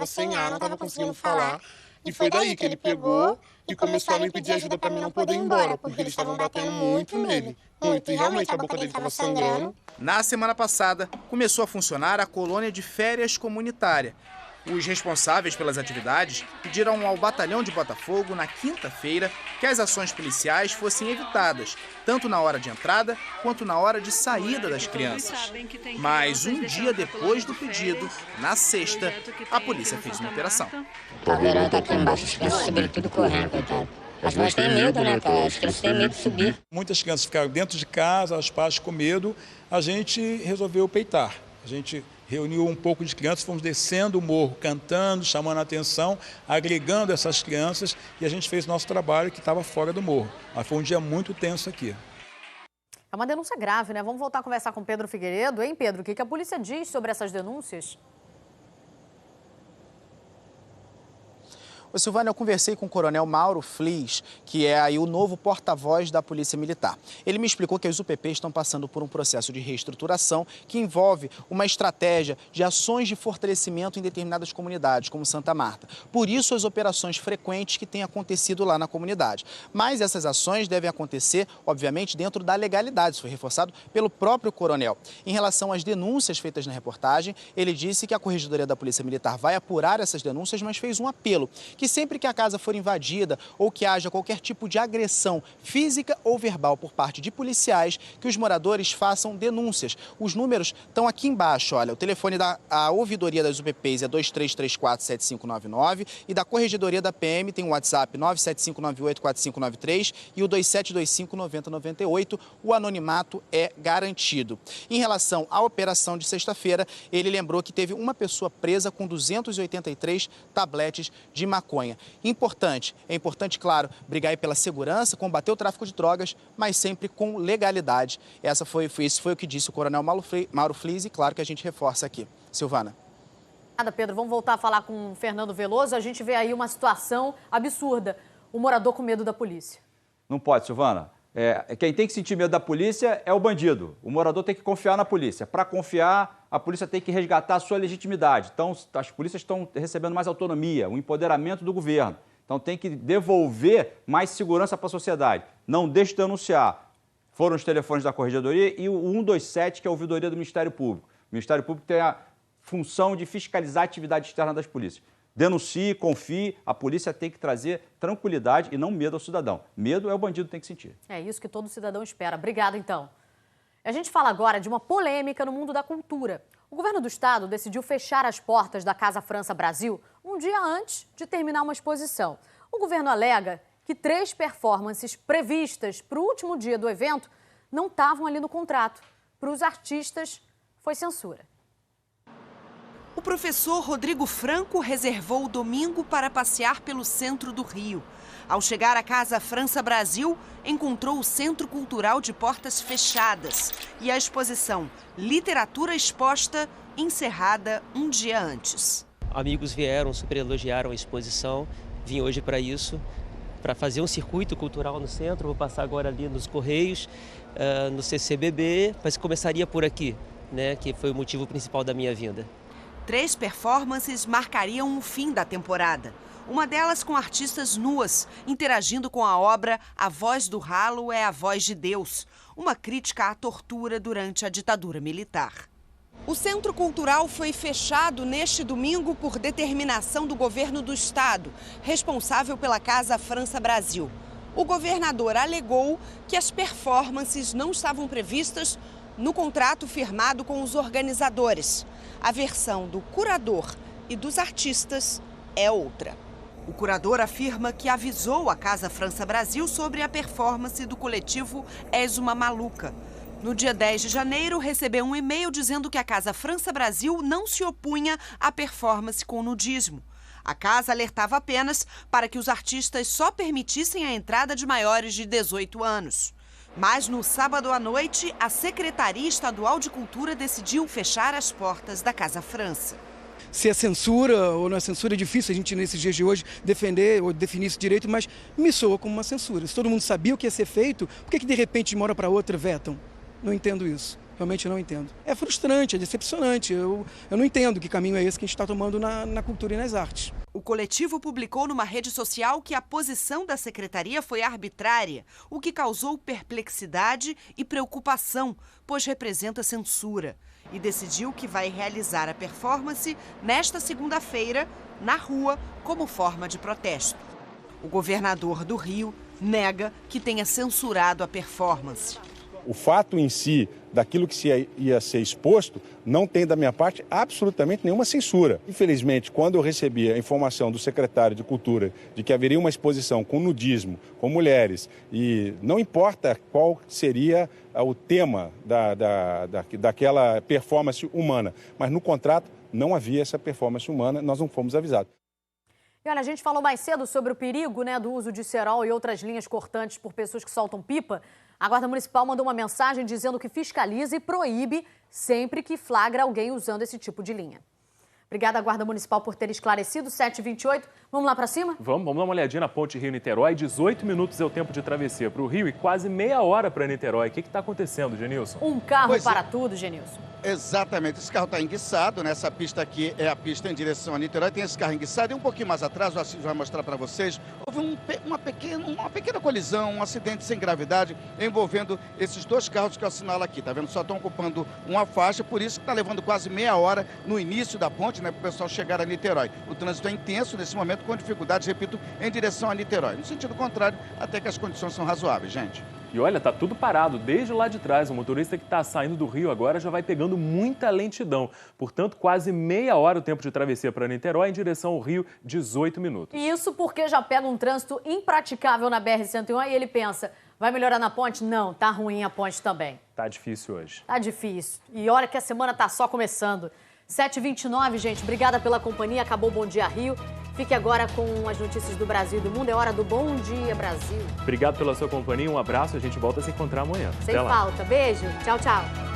sem ar, não estava conseguindo falar. E foi daí que ele pegou e começou a me pedir ajuda para mim não poder ir embora, porque eles estavam batendo muito nele. Muito, e realmente a boca dele estava sangrando.
Na semana passada, começou a funcionar a colônia de férias comunitária. Os responsáveis pelas atividades pediram ao batalhão de Botafogo, na quinta-feira, que as ações policiais fossem evitadas, tanto na hora de entrada quanto na hora de saída das crianças. Mas um dia depois do pedido, na sexta, a polícia fez uma operação.
O verão tá aqui embaixo, as crianças subiram tudo correndo, coitado. As mães têm medo, né, cara? As crianças têm medo de subir.
Muitas crianças ficaram dentro de casa, os pais com medo. A gente resolveu peitar. A gente reuniu um pouco de crianças, fomos descendo o morro, cantando, chamando a atenção, agregando essas crianças e a gente fez nosso trabalho que estava fora do morro. Mas foi um dia muito tenso aqui.
É uma denúncia grave, né? Vamos voltar a conversar com Pedro Figueiredo. Hein, Pedro? O que a polícia diz sobre essas denúncias?
Ô, Silvana, eu conversei com o coronel Mauro Flis, que é aí o novo porta-voz da Polícia Militar. Ele me explicou que as UPPs estão passando por um processo de reestruturação que envolve uma estratégia de ações de fortalecimento em determinadas comunidades, como Santa Marta. Por isso, as operações frequentes que têm acontecido lá na comunidade. Mas essas ações devem acontecer, obviamente, dentro da legalidade. Isso foi reforçado pelo próprio coronel. Em relação às denúncias feitas na reportagem, ele disse que a Corregedoria da Polícia Militar vai apurar essas denúncias, mas fez um apelo que sempre que a casa for invadida ou que haja qualquer tipo de agressão física ou verbal por parte de policiais, que os moradores façam denúncias. Os números estão aqui embaixo, olha, o telefone da ouvidoria das UPPs é 2334-7599 e da Corregedoria da PM tem o WhatsApp 975984593 e o 2725-9098. O anonimato é garantido. Em relação à operação de sexta-feira, ele lembrou que teve uma pessoa presa com 283 tabletes de maconha. É importante, claro, brigar aí pela segurança, combater o tráfico de drogas, mas sempre com legalidade. Esse foi o que disse o coronel Mauro Flis e claro que a gente reforça aqui. Silvana.
Nada, Pedro. Vamos voltar a falar com o Fernando Veloso. A gente vê aí uma situação absurda. O morador com medo da polícia.
Não pode, Silvana. Quem tem que sentir medo da polícia é o bandido. O morador tem que confiar na polícia. Para confiar, a polícia tem que resgatar a sua legitimidade. Então, as polícias estão recebendo mais autonomia, o empoderamento do governo. Então, tem que devolver mais segurança para a sociedade. Não deixe de denunciar. Foram os telefones da Corregedoria e o 127, que é a ouvidoria do Ministério Público. O Ministério Público tem a função de fiscalizar a atividade externa das polícias. Denuncie, confie, a polícia tem que trazer tranquilidade e não medo ao cidadão. Medo é o bandido que tem que sentir.
É isso que todo cidadão espera. Obrigada, então. A gente fala agora de uma polêmica no mundo da cultura. O governo do estado decidiu fechar as portas da Casa França Brasil um dia antes de terminar uma exposição. O governo alega que 3 performances previstas para o último dia do evento não estavam ali no contrato. Para os artistas, foi censura.
O professor Rodrigo Franco reservou o domingo para passear pelo centro do Rio. Ao chegar à Casa França Brasil, encontrou o Centro Cultural de portas fechadas e a exposição Literatura Exposta encerrada um dia antes.
Amigos vieram, super elogiaram a exposição. Vim hoje para isso, para fazer um circuito cultural no centro. Vou passar agora ali nos Correios, no CCBB, mas começaria por aqui, né, que foi o motivo principal da minha vinda.
3 performances marcariam o fim da temporada. Uma delas com artistas nuas, interagindo com a obra A Voz do Ralo é a Voz de Deus, uma crítica à tortura durante a ditadura militar. O Centro Cultural foi fechado neste domingo por determinação do governo do estado, responsável pela Casa França Brasil. O governador alegou que as performances não estavam previstas no contrato firmado com os organizadores. A versão do curador e dos artistas é outra. O curador afirma que avisou a Casa França Brasil sobre a performance do coletivo És Uma Maluca. No dia 10 de janeiro, recebeu um e-mail dizendo que a Casa França Brasil não se opunha à performance com nudismo. A casa alertava apenas para que os artistas só permitissem a entrada de maiores de 18 anos. Mas no sábado à noite, a Secretaria Estadual de Cultura decidiu fechar as portas da Casa França.
Se é censura ou não é censura, é difícil a gente, nesses dias de hoje, defender ou definir esse direito, mas me soa como uma censura. Se todo mundo sabia o que ia ser feito, por que de repente, de uma hora para outra, vetam? Não entendo isso. Realmente não entendo. É frustrante, é decepcionante. Eu não entendo que caminho é esse que a gente está tomando na cultura e nas artes.
O coletivo publicou numa rede social que a posição da secretaria foi arbitrária, o que causou perplexidade e preocupação, pois representa censura. E decidiu que vai realizar a performance nesta segunda-feira, na rua, como forma de protesto. O governador do Rio nega que tenha censurado a performance.
O fato em si, daquilo que ia ser exposto, não tem da minha parte absolutamente nenhuma censura. Infelizmente, quando eu recebi a informação do secretário de Cultura de que haveria uma exposição com nudismo, com mulheres, e não importa qual seria o tema daquela performance humana, mas no contrato não havia essa performance humana, nós não fomos avisados.
E olha, a gente falou mais cedo sobre o perigo, do uso de cerol e outras linhas cortantes por pessoas que soltam pipa. A Guarda Municipal mandou uma mensagem dizendo que fiscaliza e proíbe sempre que flagra alguém usando esse tipo de linha. Obrigada, Guarda Municipal, por ter esclarecido. 7h28. Vamos lá para cima?
Vamos dar uma olhadinha na ponte Rio-Niterói. 18 minutos é o tempo de travessia para o Rio e quase meia hora para Niterói. O que está acontecendo, Genilson?
Um carro para tudo, Genilson.
Exatamente, esse carro está enguiçado, né? Essa pista aqui é a pista em direção a Niterói, tem esse carro enguiçado e um pouquinho mais atrás, o Assis vai mostrar para vocês, houve uma pequena colisão, um acidente sem gravidade envolvendo esses dois carros que eu assinalo aqui, tá vendo? Só estão ocupando uma faixa, por isso que está levando quase meia hora no início da ponte, né, para o pessoal chegar a Niterói. O trânsito é intenso nesse momento, com dificuldades, repito, em direção a Niterói. No sentido contrário, até que as condições são razoáveis, gente.
E olha, tá tudo parado, desde lá de trás. O motorista que está saindo do Rio agora já vai pegando muita lentidão. Portanto, quase meia hora o tempo de travessia para Niterói em direção ao Rio, 18 minutos.
E isso porque já pega um trânsito impraticável na BR-101 e ele pensa, vai melhorar na ponte? Não, tá ruim a ponte também.
Tá difícil hoje.
Tá difícil. E olha que a semana tá só começando. 7h29, gente. Obrigada pela companhia. Acabou o Bom Dia Rio. Fique agora com as notícias do Brasil e do mundo. É hora do Bom Dia Brasil.
Obrigado pela sua companhia. Um abraço. A gente volta a se encontrar amanhã.
Sem falta. Beijo. Tchau, tchau.